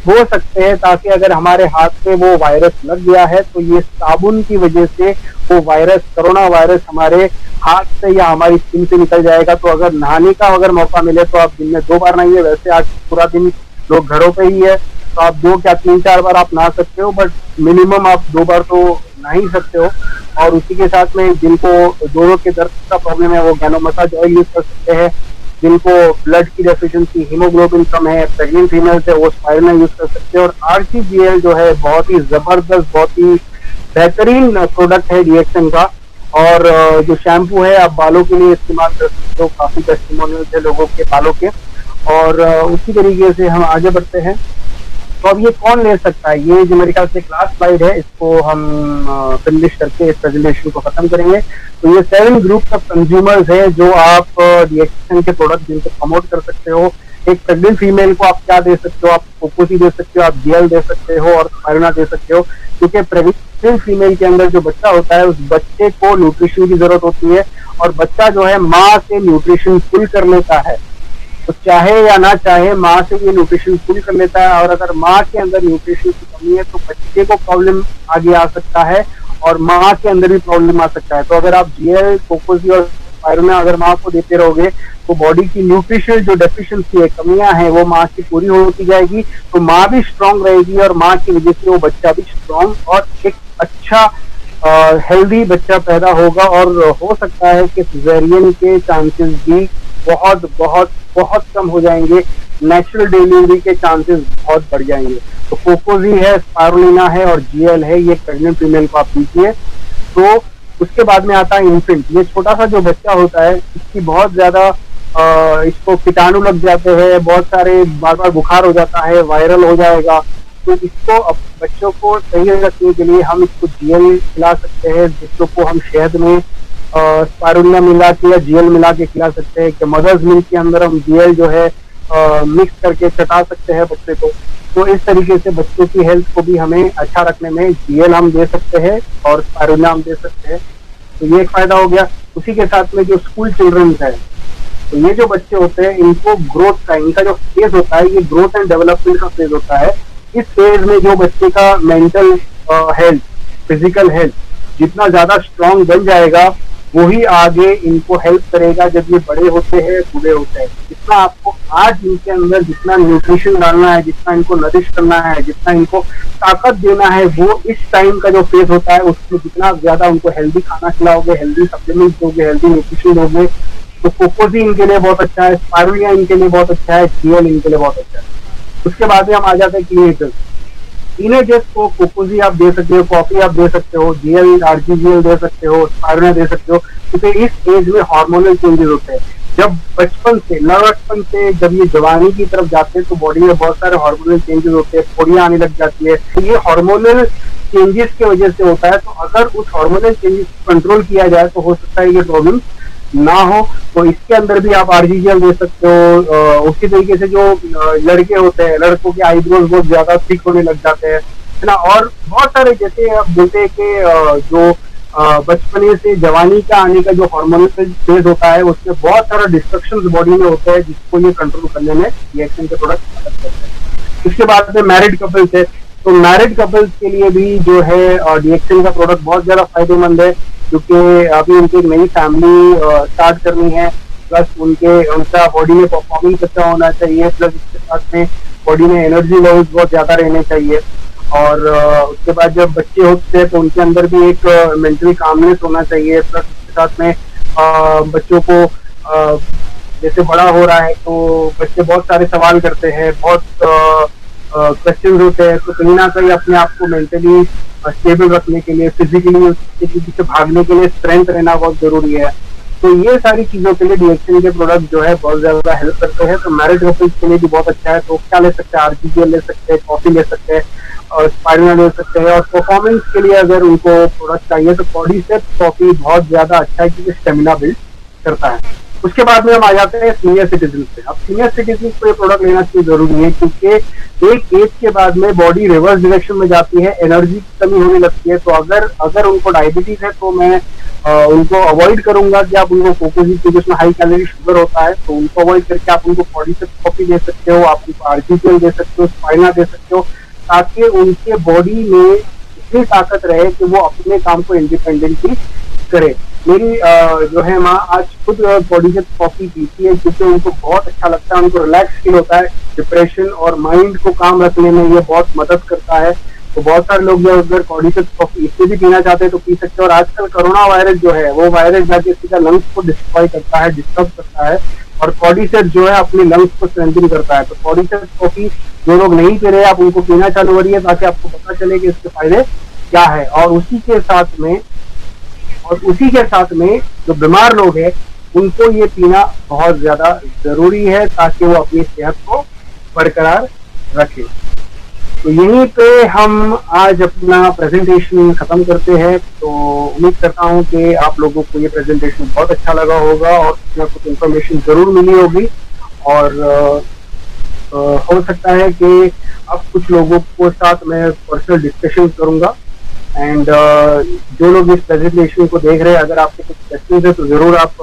धो सकते हैं, ताकि अगर हमारे हाथ में वो वायरस लग गया है तो ये साबुन की वजह से वो वायरस, कोरोना वायरस हमारे हाथ से या हमारी स्किन से निकल जाएगा। तो अगर नहाने का अगर मौका मिले तो आप दिन में 2 बार नहाइए। वैसे आज पूरा दिन लोग घरों पे ही है तो आप 2 क्या 3-4 बार आप नहा सकते हो, बट मिनिमम आप 2 बार तो नहा ही सकते हो। और उसी के साथ में जिनको जोड़ों के दर्द का प्रॉब्लम है वो गैनो मसाज ऑयल यूज कर सकते हैं। जिनको ब्लड की डेफिशिएंसी, हीमोग्लोबिन कम है, प्रेग्नेंट फीमेल्स है, वो स्पारुलिना यूज कर सकते हैं। और आरसीजीएल जो है बहुत ही जबरदस्त, बहुत ही बेहतरीन प्रोडक्ट है डीएक्सएन का। और जो शैम्पू है आप बालों के लिए इस्तेमाल कर सकते हो, काफी टेस्टिमोनियल्स है लोगों के बालों के। और उसी तरीके से हम आगे बढ़ते हैं। तो अब ये कौन ले सकता है, ये जो मेरे ख्याल से लास्ट स्लाइड है, इसको हम फिनिश करके इस प्रेजेंटेशन को खत्म करेंगे। तो ये 7 ग्रुप्स ऑफ कंज्यूमर्स है जो आप डीएक्सएन के प्रोडक्ट जिनको प्रमोट कर सकते हो। एक प्रेग्नेंट फीमेल को आप क्या दे सकते हो, आप कोकोसी दे सकते हो, आप जेल दे सकते हो और स्पारुलिना दे सकते हो। क्योंकि प्रेग्नेंट फीमेल के अंदर जो बच्चा होता है उस बच्चे को न्यूट्रिशन की जरूरत होती है, और बच्चा जो है माँ से न्यूट्रिशन फुल कर लेता है। तो चाहे या ना चाहे माँ से ये न्यूट्रिशन फुल कर लेता है। और अगर माँ के अंदर न्यूट्रिशन की कमी है तो बच्चे को प्रॉब्लम आगे आ सकता है और माँ के अंदर भी प्रॉब्लम आ सकता है। तो अगर आप जीएल, कोकोसी और स्पारुलिना अगर माँ को देते रहोगे तो बॉडी की न्यूट्रिशनल जो डेफिशिएंसी है, कमियां हैं, वो माँ की पूरी होती जाएगी। तो माँ भी स्ट्रांग रहेगी और माँ की वजह से वो बच्चा भी स्ट्रांग और एक अच्छा हेल्दी बच्चा पैदा होगा। और हो सकता है कि सिजेरियन के चांसेस भी बहुत बहुत बहुत कम हो जाएंगे, नेचुरल डिलीवरी के चांसेस बहुत बढ़ जाएंगे। तो कोकोसी है, स्पारुलिना है और जीएल है, ये प्रेग्नेंट फीमेल को आप दीजिए। तो उसके बाद में आता है इन्फेंट। ये छोटा सा जो बच्चा होता है इसकी बहुत ज्यादा इसको कीटाणु लग जाते हैं, बहुत सारे बार बार बुखार हो जाता है, वायरल हो जाएगा। तो इसको बच्चों को सही रखने के लिए हम इसको जीएल खिला सकते हैं। बच्चों को हम शहद में स्पारुलिना मिला के या जीएल मिला के खिला सकते हैं, कि मदर्स मिल्क के अंदर हम जीएल जो है मिक्स करके चटा सकते हैं बच्चे को। तो इस तरीके से बच्चों की हेल्थ को भी हमें अच्छा रखने में जीएल हम दे सकते हैं और स्पारुलिना हम दे सकते हैं। तो ये एक फायदा हो गया। उसी के साथ में जो स्कूल चिल्ड्रंस है, तो ये जो बच्चे होते हैं इनको ग्रोथ का, इनका जो फेज होता है ये ग्रोथ एंड डेवलपमेंट का फेज होता है। इस फेज में जो बच्चे का मेंटल हेल्थ, फिजिकल हेल्थ जितना ज्यादा स्ट्रांग बन जाएगा वही आगे इनको हेल्प करेगा जब ये बड़े होते हैं, बूढ़े होते हैं। जितना आपको आज इनके अंदर जितना न्यूट्रिशन डालना है, जितना इनको नरिश करना है, जितना इनको ताकत देना है, वो इस टाइम का जो फेज होता है उसमें जितना ज्यादा उनको हेल्दी खाना खिलाओगे, हेल्दी सप्लीमेंट दोगे, हेल्दी न्यूट्रिशन दोगे, तो कोकोसी इनके लिए बहुत अच्छा है, स्पारुलिना इनके लिए बहुत अच्छा है, जीएल इनके लिए बहुत अच्छा है। उसके बाद में हम आ जाते हैं टीनेजर्स। टीनेजर्स को कोकोसी आप दे सकते हो, कॉफी आप दे सकते हो, जीएल, आरजीजीएल दे सकते हो, स्पारुलिना दे सकते हो, क्योंकि इस एज में हार्मोनल चेंजेस होते हैं। जब बचपन से, लड़कपन से जब ये जवानी की तरफ जाते हैं तो बॉडी में बहुत सारे हार्मोनल चेंजेस होते हैं, फोड़ियां आने लग जाती है। तो ये हार्मोनल चेंजेस की वजह से होता है। तो अगर उस हार्मोनल चेंजेस को कंट्रोल किया जाए तो हो सकता है ये प्रॉब्लम ना हो। तो इसके अंदर भी आप आरजीजीएल दे सकते हो। उसी तरीके से जो लड़के होते हैं, लड़कों के आईब्रोज बहुत ज्यादा थिक होने लग जाते हैं, है ना। और बहुत सारे जैसे आप बोलते हैं कि जो बचपने से जवानी का आने का जो हार्मोनल फेज होता है उसमें बहुत सारा डिस्ट्रक्शन बॉडी में होता है, जिसको ये कंट्रोल करने में डीएक्सएन के प्रोडक्ट मदद करते हैं। इसके बाद में मैरिड कपल्स है, तो मैरिड कपल्स के लिए भी जो है डीएक्सएन का प्रोडक्ट बहुत ज्यादा फायदेमंद है, क्योंकि अभी उनकी एक नई फैमिली स्टार्ट करनी है, प्लस उनका बॉडी में परफॉर्मेंस अच्छा होना चाहिए, प्लस इसके साथ में बॉडी में एनर्जी लेवल्स बहुत ज्यादा रहने चाहिए। और उसके बाद जब बच्चे होते हैं तो उनके अंदर भी एक मेंटली कामनेस होना चाहिए। प्लस उसके साथ में बच्चों को जैसे बड़ा हो रहा है तो बच्चे बहुत सारे सवाल करते हैं, बहुत क्वेश्चन होते हैं, तो कहीं ना कहीं अपने आप को मेंटली स्टेबल रखने के लिए, फिजिकली उसके पीछे भागने के लिए स्ट्रेंथ रहना बहुत जरूरी है। तो ये सारी चीजों के लिए डीएक्शन के प्रोडक्ट जो है बहुत ज्यादा हेल्प करते हैं। तो मैरिज कपल्स के लिए भी बहुत अच्छा है। तो क्या ले सकते हैं, आरजीजीएल ले सकते हैं, कॉफी ले सकते हैं और स्पाइरुलिना ले सकते हैं। और परफॉर्मेंस के लिए अगर उनको प्रोडक्ट चाहिए तो कॉर्डिसेप्स कॉफी बहुत ज्यादा अच्छा है क्योंकि स्टेमिना बिल्ड करता है। उसके बाद में हम आ जाते हैं सीनियर सिटीजन पे। अब सीनियर सिटीजन को ये प्रोडक्ट लेना चाहिए जरूरी है क्योंकि एक एज के बाद में बॉडी रिवर्स डायरेक्शन में जाती है, एनर्जी की कमी होने लगती है। तो अगर उनको डायबिटीज है तो मैं उनको अवॉइड करूंगा कि आप उनको कोकोजी की जिसमें हाई कैलोरी शुगर होता है तो उनको अवॉइड करके आप उनको कॉर्डिसेप्स कॉफी दे सकते हो, आप उनको आरजीजीएल दे सकते हो, स्पाइरुलिना दे सकते हो, ताकि उनके बॉडी में इतनी ताकत रहे कि वो अपने काम को इंडिपेंडेंटली करे। मेरी जो है माँ आज खुद कॉर्डिसेप्स कॉफी पीती है क्योंकि उनको बहुत अच्छा लगता है, उनको रिलैक्स फील होता है, डिप्रेशन और माइंड को काम रखने में ये बहुत मदद करता है। तो बहुत सारे लोग जो अगर कॉर्डिसेप्स कॉफी इससे भी पीना चाहते हैं तो पी सकते हैं। और आजकल कोरोना वायरस जो है वो वायरस जाके सीधा लंग्स को डिस्ट्रॉय करता है, डिस्टर्ब करता है, और कॉर्डिसेप्स जो है अपने लंग्स को स्ट्रेंथन करता है। तो कॉर्डिसेप्स कॉफी जो लोग नहीं पी रहे आप उनको पीना चालू करिए ताकि आपको पता चले कि इसके फायदे क्या है। और उसी के साथ में जो बीमार लोग हैं उनको ये पीना बहुत ज्यादा जरूरी है ताकि वो अपनी सेहत को बरकरार रखें। तो यहीं पे हम आज अपना प्रेजेंटेशन खत्म करते हैं। तो उम्मीद करता हूँ कि आप लोगों को ये प्रेजेंटेशन बहुत अच्छा लगा होगा और कुछ ना कुछ इन्फॉर्मेशन जरूर मिली होगी। और हो सकता है कि अब कुछ लोगों को साथ मैं पर्सनल डिस्कशन करूंगा। एंड जो लोग इस प्रेजेंटेशन को देख रहे हैं, अगर आपके कुछ क्वेश्चन है तो जरूर आप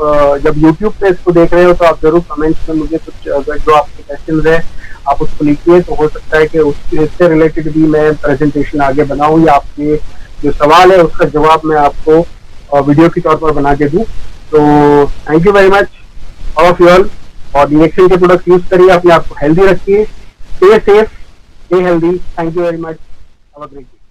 जब यूट्यूब पे इसको देख रहे हो तो आप जरूर कमेंट्स में मुझे कुछ अगर जो आपके क्वेश्चन है आप उसको लिखिए। तो हो सकता है कि उससे रिलेटेड भी मैं प्रेजेंटेशन आगे बनाऊं या आपके जो सवाल है उसका जवाब मैं आपको वीडियो के तौर पर बना के दूं। तो thank you very much all of you all. और डीएक्शन के प्रोडक्ट यूज करिए, अपने आप को हेल्दी रखिए, stay safe, stay healthy. Thank you very much, have a great day.